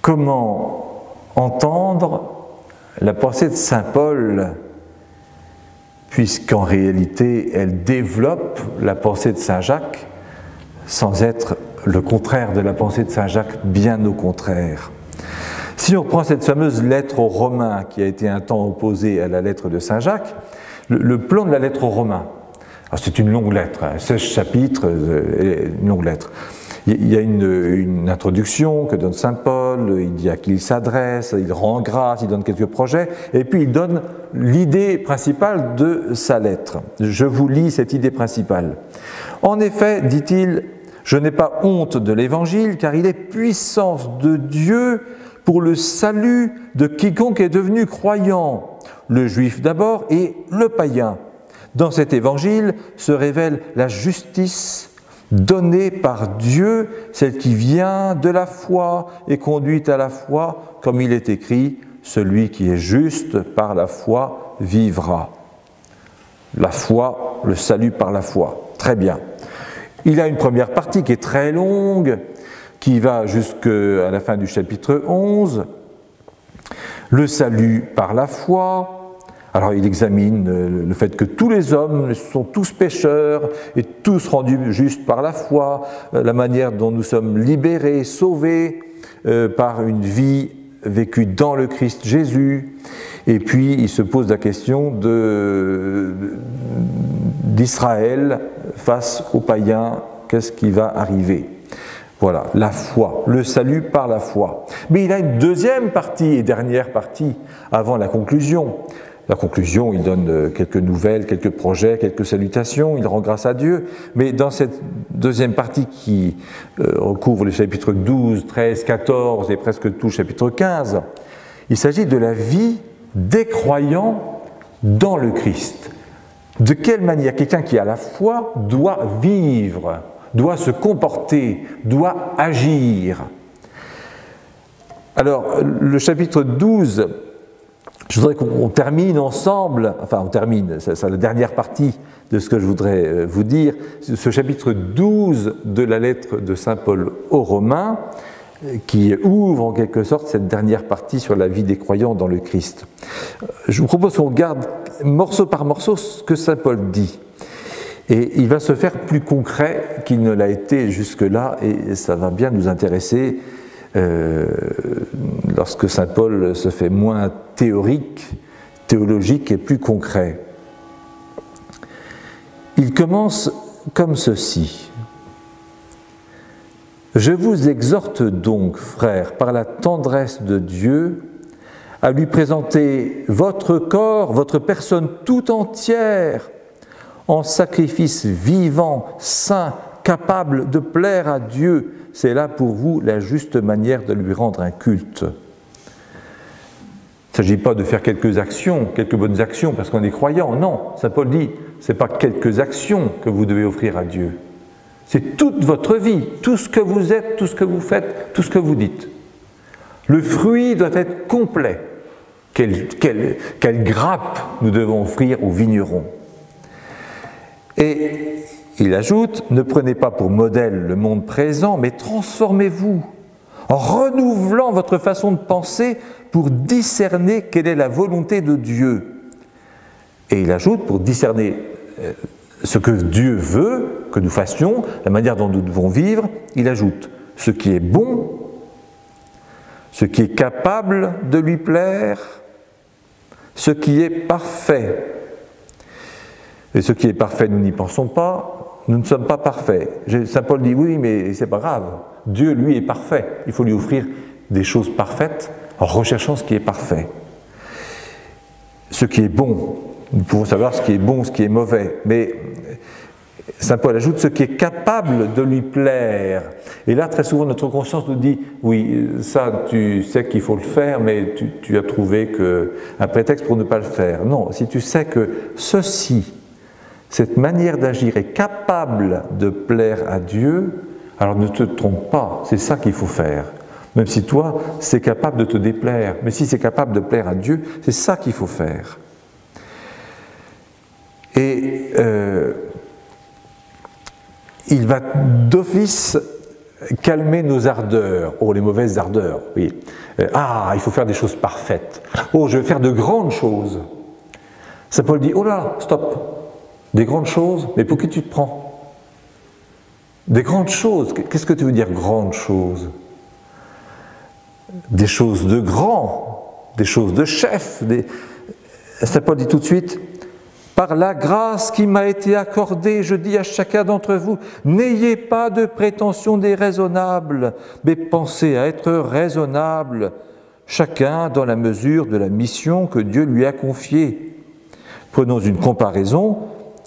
comment entendre la pensée de saint Paul, puisqu'en réalité elle développe la pensée de saint Jacques, sans être le contraire de la pensée de saint Jacques, bien au contraire. Si on prend cette fameuse lettre aux Romains, qui a été un temps opposée à la lettre de saint Jacques, le plan de la lettre aux Romains, c'est une longue lettre, 16 chapitres, une longue lettre. Il y a une introduction que donne saint Paul, il dit à qui il s'adresse, il rend grâce, il donne quelques projets, et puis il donne l'idée principale de sa lettre. Je vous lis cette idée principale. En effet, dit-il, je n'ai pas honte de l'Évangile, car il est puissance de Dieu pour le salut de quiconque est devenu croyant, le juif d'abord et le païen. Dans cet Évangile se révèle la justice donnée par Dieu, celle qui vient de la foi et conduite à la foi, comme il est écrit, celui qui est juste par la foi vivra. La foi, le salut par la foi. Très bien. Il a une première partie qui est très longue, qui va jusqu'à la fin du chapitre 11. Le salut par la foi. Alors il examine le fait que tous les hommes sont tous pécheurs et tous rendus justes par la foi, la manière dont nous sommes libérés, sauvés par une vie vécue dans le Christ Jésus. Et puis il se pose la question d'Israël face aux païens, qu'est-ce qui va arriver? Voilà, la foi, le salut par la foi. Mais il a une deuxième partie et dernière partie avant la conclusion. La conclusion, il donne quelques nouvelles, quelques projets, quelques salutations, il rend grâce à Dieu. Mais dans cette deuxième partie qui recouvre les chapitres 12, 13, 14 et presque tout le chapitre 15, il s'agit de la vie des croyants dans le Christ. De quelle manière quelqu'un qui a la foi doit vivre, doit se comporter, doit agir. Alors, le chapitre 12, je voudrais qu'on termine ensemble, enfin on termine, c'est la dernière partie de ce que je voudrais vous dire, ce chapitre 12 de la lettre de saint Paul aux Romains, qui ouvre en quelque sorte cette dernière partie sur la vie des croyants dans le Christ. Je vous propose qu'on regarde morceau par morceau ce que saint Paul dit. Et il va se faire plus concret qu'il ne l'a été jusque-là, et ça va bien nous intéresser lorsque saint Paul se fait moins théorique, théologique et plus concret. Il commence comme ceci. Je vous exhorte donc, frères, par la tendresse de Dieu, à lui présenter votre corps, votre personne tout entière, en sacrifice vivant, saint, capable de plaire à Dieu. C'est là pour vous la juste manière de lui rendre un culte. Il ne s'agit pas de faire quelques actions, quelques bonnes actions parce qu'on est croyant. Non, saint Paul dit, ce n'est pas quelques actions que vous devez offrir à Dieu. C'est toute votre vie, tout ce que vous êtes, tout ce que vous faites, tout ce que vous dites. Le fruit doit être complet. Quelle grappe nous devons offrir aux vignerons. Et il ajoute, ne prenez pas pour modèle le monde présent, mais transformez-vous en renouvelant votre façon de penser pour discerner quelle est la volonté de Dieu. Et il ajoute, pour discerner ce que Dieu veut que nous fassions, la manière dont nous devons vivre, il ajoute ce qui est bon, ce qui est capable de lui plaire, ce qui est parfait. Et ce qui est parfait, nous n'y pensons pas, nous ne sommes pas parfaits. Saint Paul dit oui, mais c'est pas grave. Dieu, lui, est parfait. Il faut lui offrir des choses parfaites en recherchant ce qui est parfait. Ce qui est bon, nous pouvons savoir ce qui est bon, ce qui est mauvais, mais Saint Paul ajoute ce qui est capable de lui plaire. Et là, très souvent, notre conscience nous dit « Oui, ça, tu sais qu'il faut le faire, mais tu as trouvé un prétexte pour ne pas le faire. » Non, si tu sais que ceci, cette manière d'agir est capable de plaire à Dieu, alors ne te trompe pas, c'est ça qu'il faut faire. Même si toi, c'est capable de te déplaire, mais si c'est capable de plaire à Dieu, c'est ça qu'il faut faire. Et il va d'office calmer nos ardeurs, les mauvaises ardeurs. Oui. Il faut faire des choses parfaites. Je vais faire de grandes choses. Saint Paul dit, oh là, stop, des grandes choses, mais pour qui tu te prends? Des grandes choses, qu'est-ce que tu veux dire grandes choses? Des choses de grand, des choses de chef. Saint Paul dit tout de suite, par la grâce qui m'a été accordée, je dis à chacun d'entre vous, n'ayez pas de prétention déraisonnable, mais pensez à être raisonnable, chacun dans la mesure de la mission que Dieu lui a confiée. Prenons une comparaison.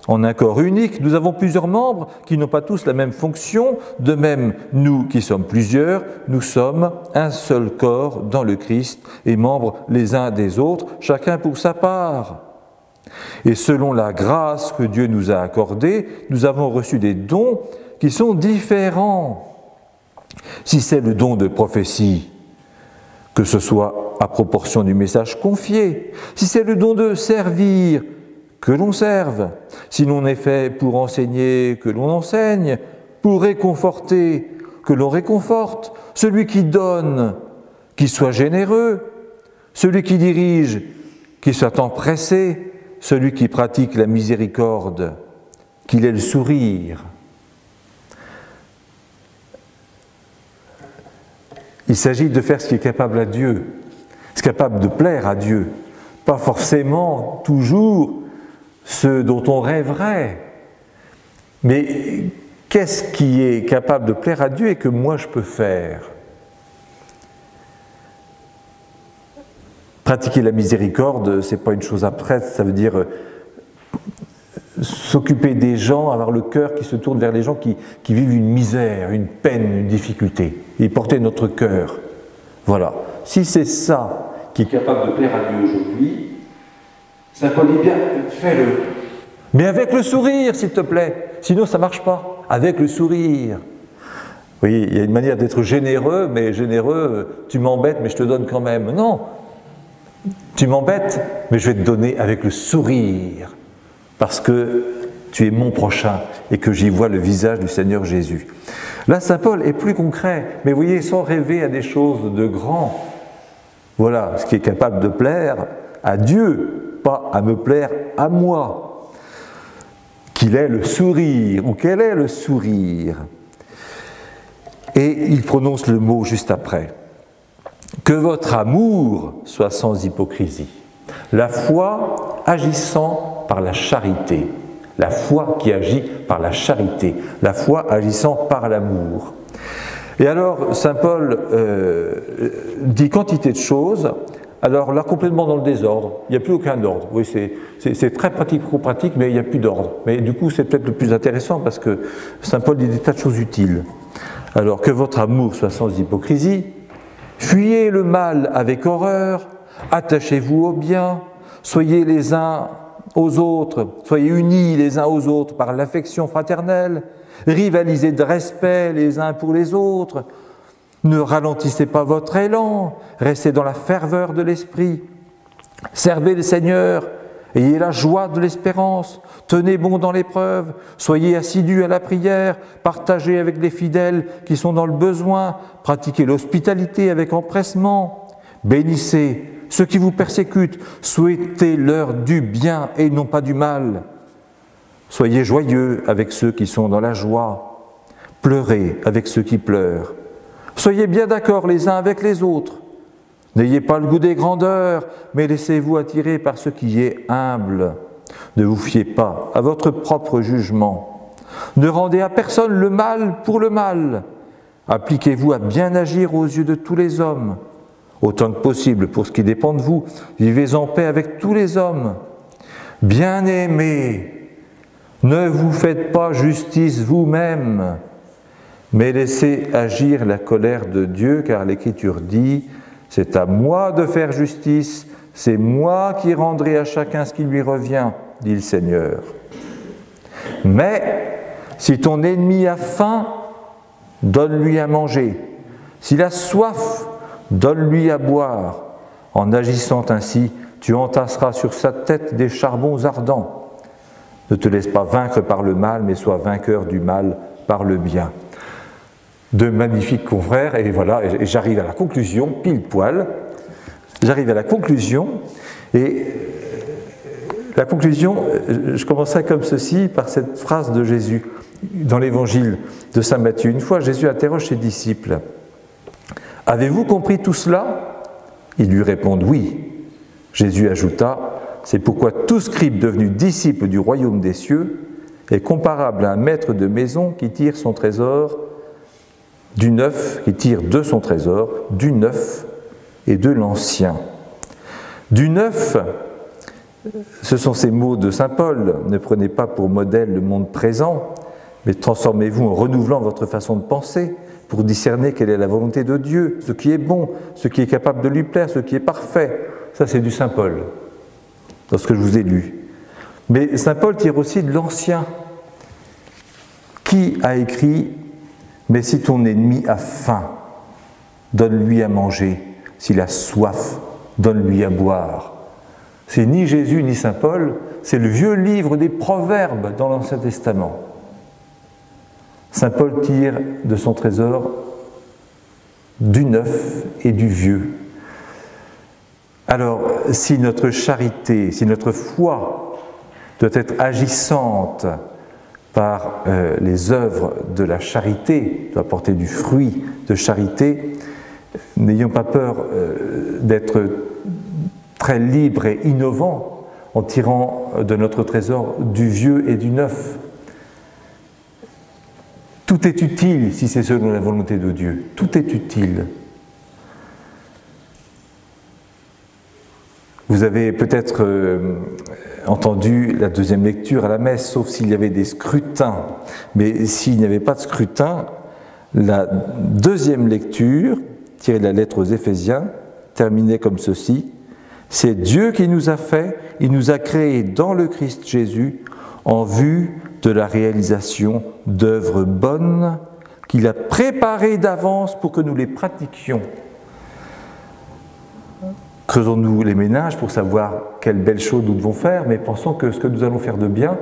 En un corps unique, nous avons plusieurs membres qui n'ont pas tous la même fonction. De même, nous qui sommes plusieurs, nous sommes un seul corps dans le Christ et membres les uns des autres, chacun pour sa part. Et selon la grâce que Dieu nous a accordée, nous avons reçu des dons qui sont différents. Si c'est le don de prophétie, que ce soit à proportion du message confié, si c'est le don de servir, que l'on serve, si l'on est fait pour enseigner, que l'on enseigne, pour réconforter, que l'on réconforte, celui qui donne, qu'il soit généreux, celui qui dirige, qu'il soit empressé, celui qui pratique la miséricorde, qu'il ait le sourire. Il s'agit de faire ce qui est capable à Dieu, ce qui est capable de plaire à Dieu, pas forcément toujours ce dont on rêverait. Mais qu'est-ce qui est capable de plaire à Dieu et que moi je peux faire? Pratiquer la miséricorde, ce n'est pas une chose abstraite, ça veut dire s'occuper des gens, avoir le cœur qui se tourne vers les gens qui vivent une misère, une peine, une difficulté, et porter notre cœur. Voilà. Si c'est ça qui est capable de plaire à Dieu aujourd'hui, Saint Paul dit bien, fais-le. Mais avec le sourire, s'il te plaît. Sinon, ça ne marche pas. Avec le sourire. Oui, il y a une manière d'être généreux, mais généreux, tu m'embêtes, mais je te donne quand même. Non. Tu m'embêtes, mais je vais te donner avec le sourire. Parce que tu es mon prochain et que j'y vois le visage du Seigneur Jésus. Là, Saint Paul est plus concret. Mais vous voyez, sans rêver à des choses de grand. Voilà, ce qui est capable de plaire à Dieu, pas à me plaire à moi. Qu'il ait le sourire, ou quel est le sourire. Et il prononce le mot juste après. Que votre amour soit sans hypocrisie. La foi agissant par la charité. La foi qui agit par la charité. La foi agissant par l'amour. Et alors, Saint Paul dit quantité de choses. Alors là, complètement dans le désordre, il n'y a plus aucun ordre. Oui, c'est très pratico-pratique, mais il n'y a plus d'ordre. Mais du coup, c'est peut-être le plus intéressant parce que Saint Paul dit des tas de choses utiles. Alors, que votre amour soit sans hypocrisie, fuyez le mal avec horreur, attachez-vous au bien, soyez les uns aux autres, soyez unis les uns aux autres par l'affection fraternelle, rivalisez de respect les uns pour les autres, ne ralentissez pas votre élan, restez dans la ferveur de l'esprit, servez le Seigneur, ayez la joie de l'espérance, tenez bon dans l'épreuve, soyez assidus à la prière, partagez avec les fidèles qui sont dans le besoin, pratiquez l'hospitalité avec empressement, bénissez ceux qui vous persécutent, souhaitez-leur du bien et non pas du mal. Soyez joyeux avec ceux qui sont dans la joie. Pleurez avec ceux qui pleurent. Soyez bien d'accord les uns avec les autres. N'ayez pas le goût des grandeurs, mais laissez-vous attirer par ce qui est humble. Ne vous fiez pas à votre propre jugement. Ne rendez à personne le mal pour le mal. Appliquez-vous à bien agir aux yeux de tous les hommes. Autant que possible, pour ce qui dépend de vous, vivez en paix avec tous les hommes. Bien-aimés, ne vous faites pas justice vous-même, mais laissez agir la colère de Dieu, car l'Écriture dit « C'est à moi de faire justice, c'est moi qui rendrai à chacun ce qui lui revient, dit le Seigneur. » Mais si ton ennemi a faim, donne-lui à manger. S'il a soif, donne-lui à boire. En agissant ainsi, tu entasseras sur sa tête des charbons ardents. Ne te laisse pas vaincre par le mal, mais sois vainqueur du mal par le bien. De magnifiques confrères, et voilà, et j'arrive à la conclusion, pile poil. J'arrive à la conclusion, et la conclusion, je commencerai comme ceci, par cette phrase de Jésus, dans l'évangile de saint Matthieu. Une fois, Jésus interroge ses disciples. « Avez-vous compris tout cela ?» Ils lui répondent « Oui ». Jésus ajouta « C'est pourquoi tout scribe devenu disciple du royaume des cieux est comparable à un maître de maison qui tire son trésor du neuf, qui tire de son trésor du neuf et de l'ancien. » Du neuf, ce sont ces mots de saint Paul. Ne prenez pas pour modèle le monde présent, mais transformez-vous en renouvelant votre façon de penser pour discerner quelle est la volonté de Dieu, ce qui est bon, ce qui est capable de lui plaire, ce qui est parfait. Ça, c'est du saint Paul, dans ce que je vous ai lu. Mais saint Paul tire aussi de l'Ancien. Qui a écrit « Mais si ton ennemi a faim, donne-lui à manger. S'il a soif, donne-lui à boire. » C'est ni Jésus ni saint Paul, c'est le vieux livre des Proverbes dans l'Ancien Testament. Saint Paul tire de son trésor du neuf et du vieux. Alors, si notre charité, si notre foi doit être agissante par les œuvres de la charité, doit porter du fruit de charité, n'ayons pas peur d'être très libres et innovants en tirant de notre trésor du vieux et du neuf. Tout est utile si c'est selon la volonté de Dieu. Tout est utile. Vous avez peut-être entendu la deuxième lecture à la messe, sauf s'il y avait des scrutins. Mais s'il n'y avait pas de scrutin, la deuxième lecture, tirée de la lettre aux Éphésiens, terminait comme ceci. C'est Dieu qui nous a fait, il nous a créés dans le Christ Jésus en vue de la réalisation d'œuvres bonnes qu'il a préparées d'avance pour que nous les pratiquions. Creusons-nous les méninges pour savoir quelles belles choses nous devons faire, mais pensons que ce que nous allons faire de bien,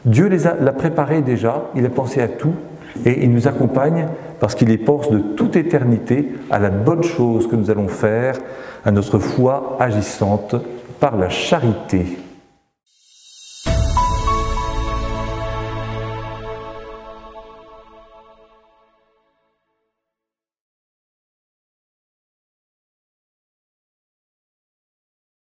Dieu l'a préparé déjà, il a pensé à tout, et il nous accompagne parce qu'il y pense de toute éternité à la bonne chose que nous allons faire, à notre foi agissante par la charité.